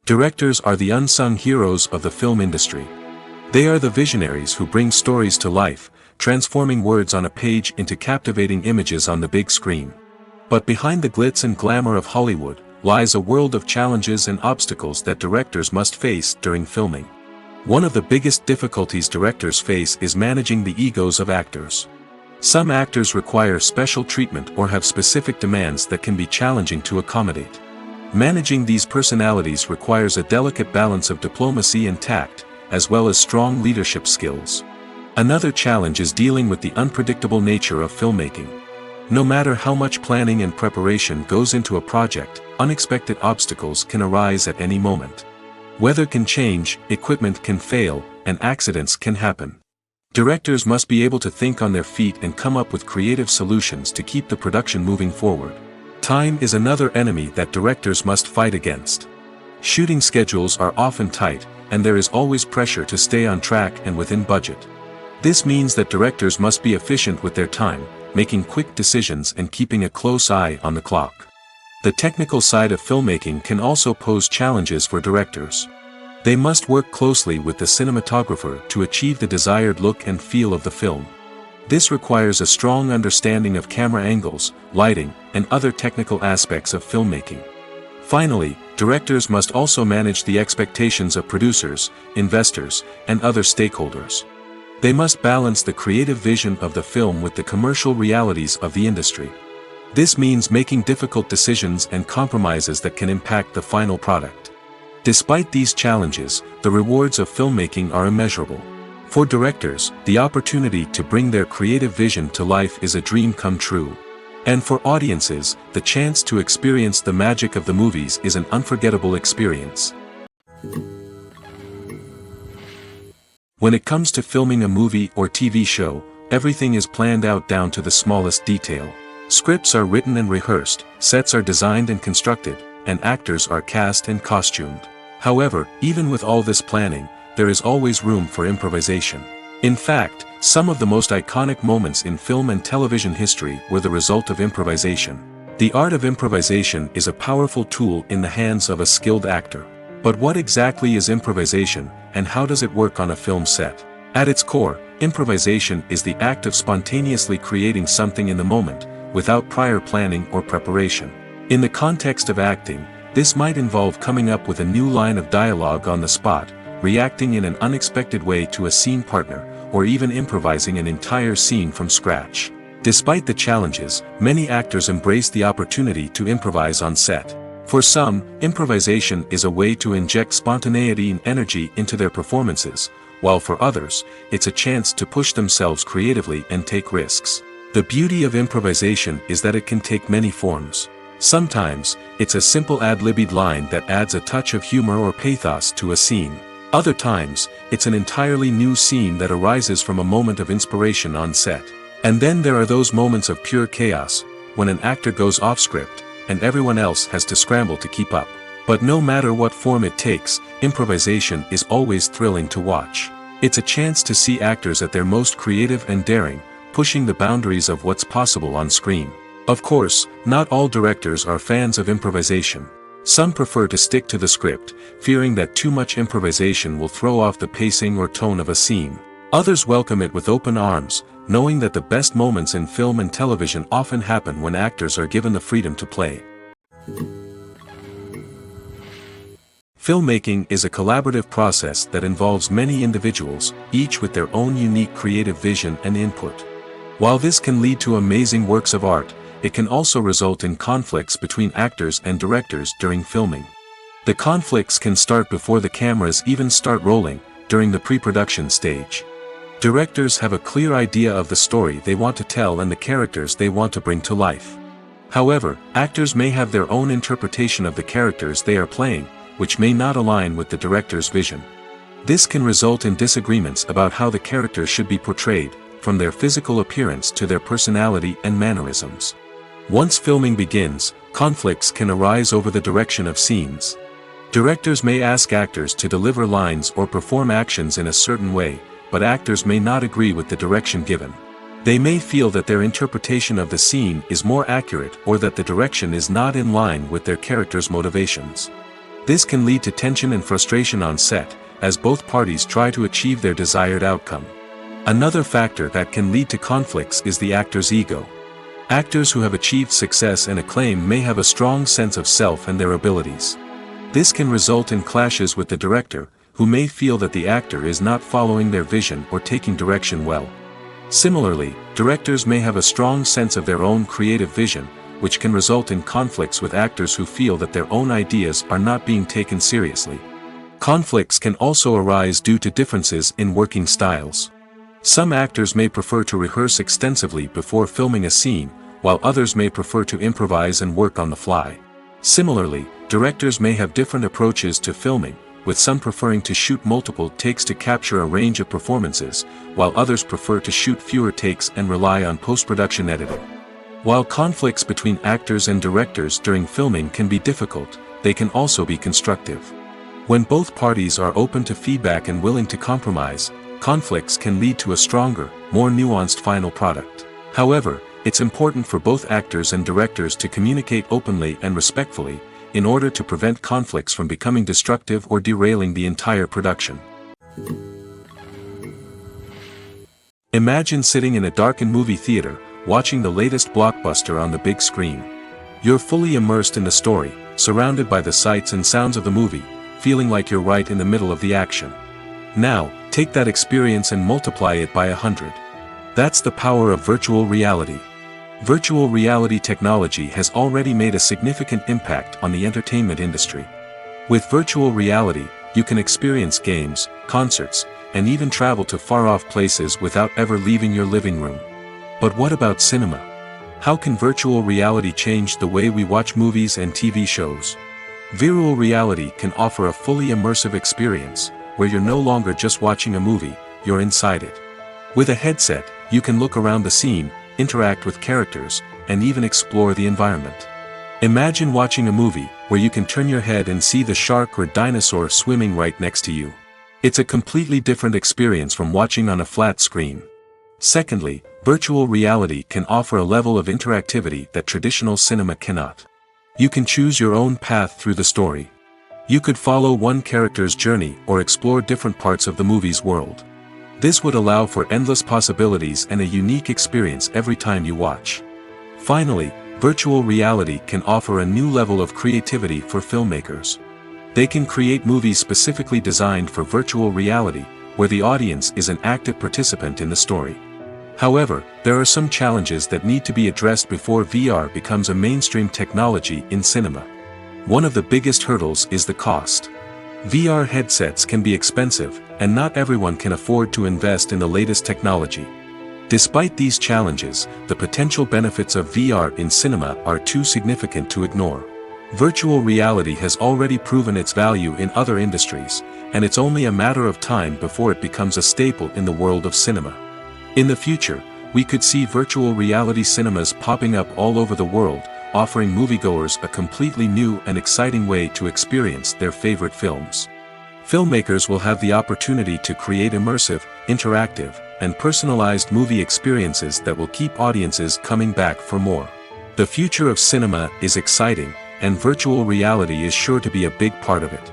Directors are the unsung heroes of the film industry. They are the visionaries who bring stories to life, transforming words on a page into captivating images on the big screen. But behind the glitz and glamour of Hollywood, lies a world of challenges and obstacles that directors must face during filming. One of the biggest difficulties directors face is managing the egos of actors. Some actors require special treatment or have specific demands that can be challenging to accommodate. Managing these personalities requires a delicate balance of diplomacy and tact, as well as strong leadership skills. Another challenge is dealing with the unpredictable nature of filmmaking. No matter how much planning and preparation goes into a project, unexpected obstacles can arise at any moment. Weather can change, equipment can fail, and accidents can happen. Directors must be able to think on their feet and come up with creative solutions to keep the production moving forward. Time is another enemy that directors must fight against. Shooting schedules are often tight, and there is always pressure to stay on track and within budget. This means that directors must be efficient with their time, making quick decisions and keeping a close eye on the clock. The technical side of filmmaking can also pose challenges for directors. They must work closely with the cinematographer to achieve the desired look and feel of the film. This requires a strong understanding of camera angles, lighting, and other technical aspects of filmmaking. Finally, directors must also manage the expectations of producers, investors, and other stakeholders. They must balance the creative vision of the film with the commercial realities of the industry. This means making difficult decisions and compromises that can impact the final product. Despite these challenges, the rewards of filmmaking are immeasurable. For directors, the opportunity to bring their creative vision to life is a dream come true. And for audiences, the chance to experience the magic of the movies is an unforgettable experience. When it comes to filming a movie or TV show, everything is planned out down to the smallest detail. Scripts are written and rehearsed, sets are designed and constructed, and actors are cast and costumed. However, even with all this planning, there is always room for improvisation. In fact, some of the most iconic moments in film and television history were the result of improvisation. The art of improvisation is a powerful tool in the hands of a skilled actor. But what exactly is improvisation, and how does it work on a film set? At its core, improvisation is the act of spontaneously creating something in the moment, without prior planning or preparation. In the context of acting, this might involve coming up with a new line of dialogue on the spot, reacting in an unexpected way to a scene partner, or even improvising an entire scene from scratch. Despite the challenges, many actors embrace the opportunity to improvise on set. For some, improvisation is a way to inject spontaneity and energy into their performances, while for others, it's a chance to push themselves creatively and take risks. The beauty of improvisation is that it can take many forms. Sometimes, it's a simple ad-libbed line that adds a touch of humor or pathos to a scene. Other times, it's an entirely new scene that arises from a moment of inspiration on set. And then there are those moments of pure chaos, when an actor goes off script, and everyone else has to scramble to keep up. But no matter what form it takes, improvisation is always thrilling to watch. It's a chance to see actors at their most creative and daring, pushing the boundaries of what's possible on screen. Of course, not all directors are fans of improvisation. Some prefer to stick to the script, fearing that too much improvisation will throw off the pacing or tone of a scene. Others welcome it with open arms, knowing that the best moments in film and television often happen when actors are given the freedom to play. Filmmaking is a collaborative process that involves many individuals, each with their own unique creative vision and input. While this can lead to amazing works of art, it can also result in conflicts between actors and directors during filming. The conflicts can start before the cameras even start rolling, during the pre-production stage. Directors have a clear idea of the story they want to tell and the characters they want to bring to life. However, actors may have their own interpretation of the characters they are playing, which may not align with the director's vision. This can result in disagreements about how the characters should be portrayed, from their physical appearance to their personality and mannerisms. Once filming begins, conflicts can arise over the direction of scenes. Directors may ask actors to deliver lines or perform actions in a certain way, but actors may not agree with the direction given. They may feel that their interpretation of the scene is more accurate or that the direction is not in line with their character's motivations. This can lead to tension and frustration on set, as both parties try to achieve their desired outcome. Another factor that can lead to conflicts is the actor's ego. Actors who have achieved success and acclaim may have a strong sense of self and their abilities. This can result in clashes with the director, who may feel that the actor is not following their vision or taking direction well. Similarly, directors may have a strong sense of their own creative vision, which can result in conflicts with actors who feel that their own ideas are not being taken seriously. Conflicts can also arise due to differences in working styles. Some actors may prefer to rehearse extensively before filming a scene, while others may prefer to improvise and work on the fly. Similarly, directors may have different approaches to filming, with some preferring to shoot multiple takes to capture a range of performances, while others prefer to shoot fewer takes and rely on post-production editing. While conflicts between actors and directors during filming can be difficult, they can also be constructive. When both parties are open to feedback and willing to compromise, conflicts can lead to a stronger, more nuanced final product. However, it's important for both actors and directors to communicate openly and respectfully, in order to prevent conflicts from becoming destructive or derailing the entire production. Imagine sitting in a darkened movie theater, watching the latest blockbuster on the big screen. You're fully immersed in the story, surrounded by the sights and sounds of the movie, feeling like you're right in the middle of the action. Now, take that experience and multiply it by 100. That's the power of virtual reality. Virtual reality technology has already made a significant impact on the entertainment industry. With virtual reality, you can experience games, concerts, and even travel to far-off places without ever leaving your living room. But what about cinema? How can virtual reality change the way we watch movies and TV shows? Virtual reality can offer a fully immersive experience, where you're no longer just watching a movie, you're inside it. With a headset, you can look around the scene, interact with characters, and even explore the environment. Imagine watching a movie where you can turn your head and see the shark or dinosaur swimming right next to you. It's a completely different experience from watching on a flat screen. Secondly, virtual reality can offer a level of interactivity that traditional cinema cannot. You can choose your own path through the story. You could follow one character's journey or explore different parts of the movie's world. This would allow for endless possibilities and a unique experience every time you watch. Finally, virtual reality can offer a new level of creativity for filmmakers. They can create movies specifically designed for virtual reality, where the audience is an active participant in the story. However, there are some challenges that need to be addressed before VR becomes a mainstream technology in cinema. One of the biggest hurdles is the cost. VR headsets can be expensive, and not everyone can afford to invest in the latest technology. Despite these challenges, the potential benefits of VR in cinema are too significant to ignore. Virtual reality has already proven its value in other industries, and it's only a matter of time before it becomes a staple in the world of cinema. In the future, we could see virtual reality cinemas popping up all over the world, offering moviegoers a completely new and exciting way to experience their favorite films. Filmmakers will have the opportunity to create immersive, interactive, and personalized movie experiences that will keep audiences coming back for more. The future of cinema is exciting, and virtual reality is sure to be a big part of it.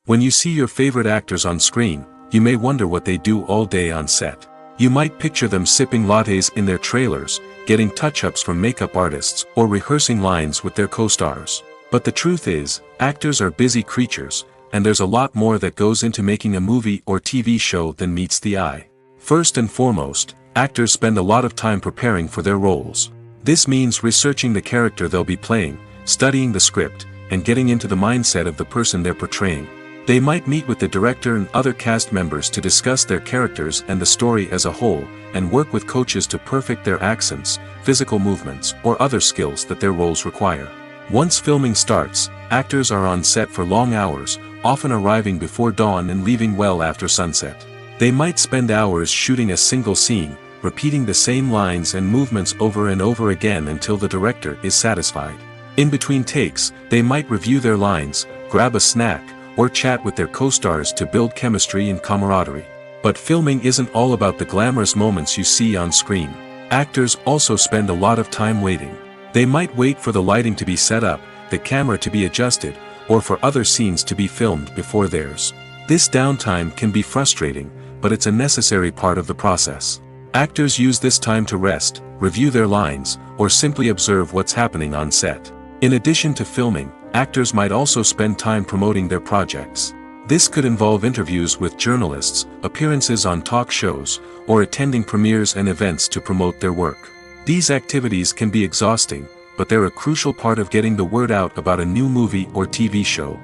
When you see your favorite actors on screen, you may wonder what they do all day on set. You might picture them sipping lattes in their trailers, getting touch-ups from makeup artists, or rehearsing lines with their co-stars. But the truth is, actors are busy creatures, and there's a lot more that goes into making a movie or TV show than meets the eye. First and foremost, actors spend a lot of time preparing for their roles. This means researching the character they'll be playing, studying the script, and getting into the mindset of the person they're portraying. They might meet with the director and other cast members to discuss their characters and the story as a whole, and work with coaches to perfect their accents, physical movements, or other skills that their roles require. Once filming starts, actors are on set for long hours, often arriving before dawn and leaving well after sunset. They might spend hours shooting a single scene, repeating the same lines and movements over and over again until the director is satisfied. In between takes, they might review their lines, grab a snack, or chat with their co-stars to build chemistry and camaraderie. But filming isn't all about the glamorous moments you see on screen. Actors also spend a lot of time waiting. They might wait for the lighting to be set up, the camera to be adjusted, or for other scenes to be filmed before theirs. This downtime can be frustrating, but it's a necessary part of the process. Actors use this time to rest, review their lines, or simply observe what's happening on set. In addition to filming, actors might also spend time promoting their projects. This could involve interviews with journalists, appearances on talk shows, or attending premieres and events to promote their work. These activities can be exhausting, but they're a crucial part of getting the word out about a new movie or TV show.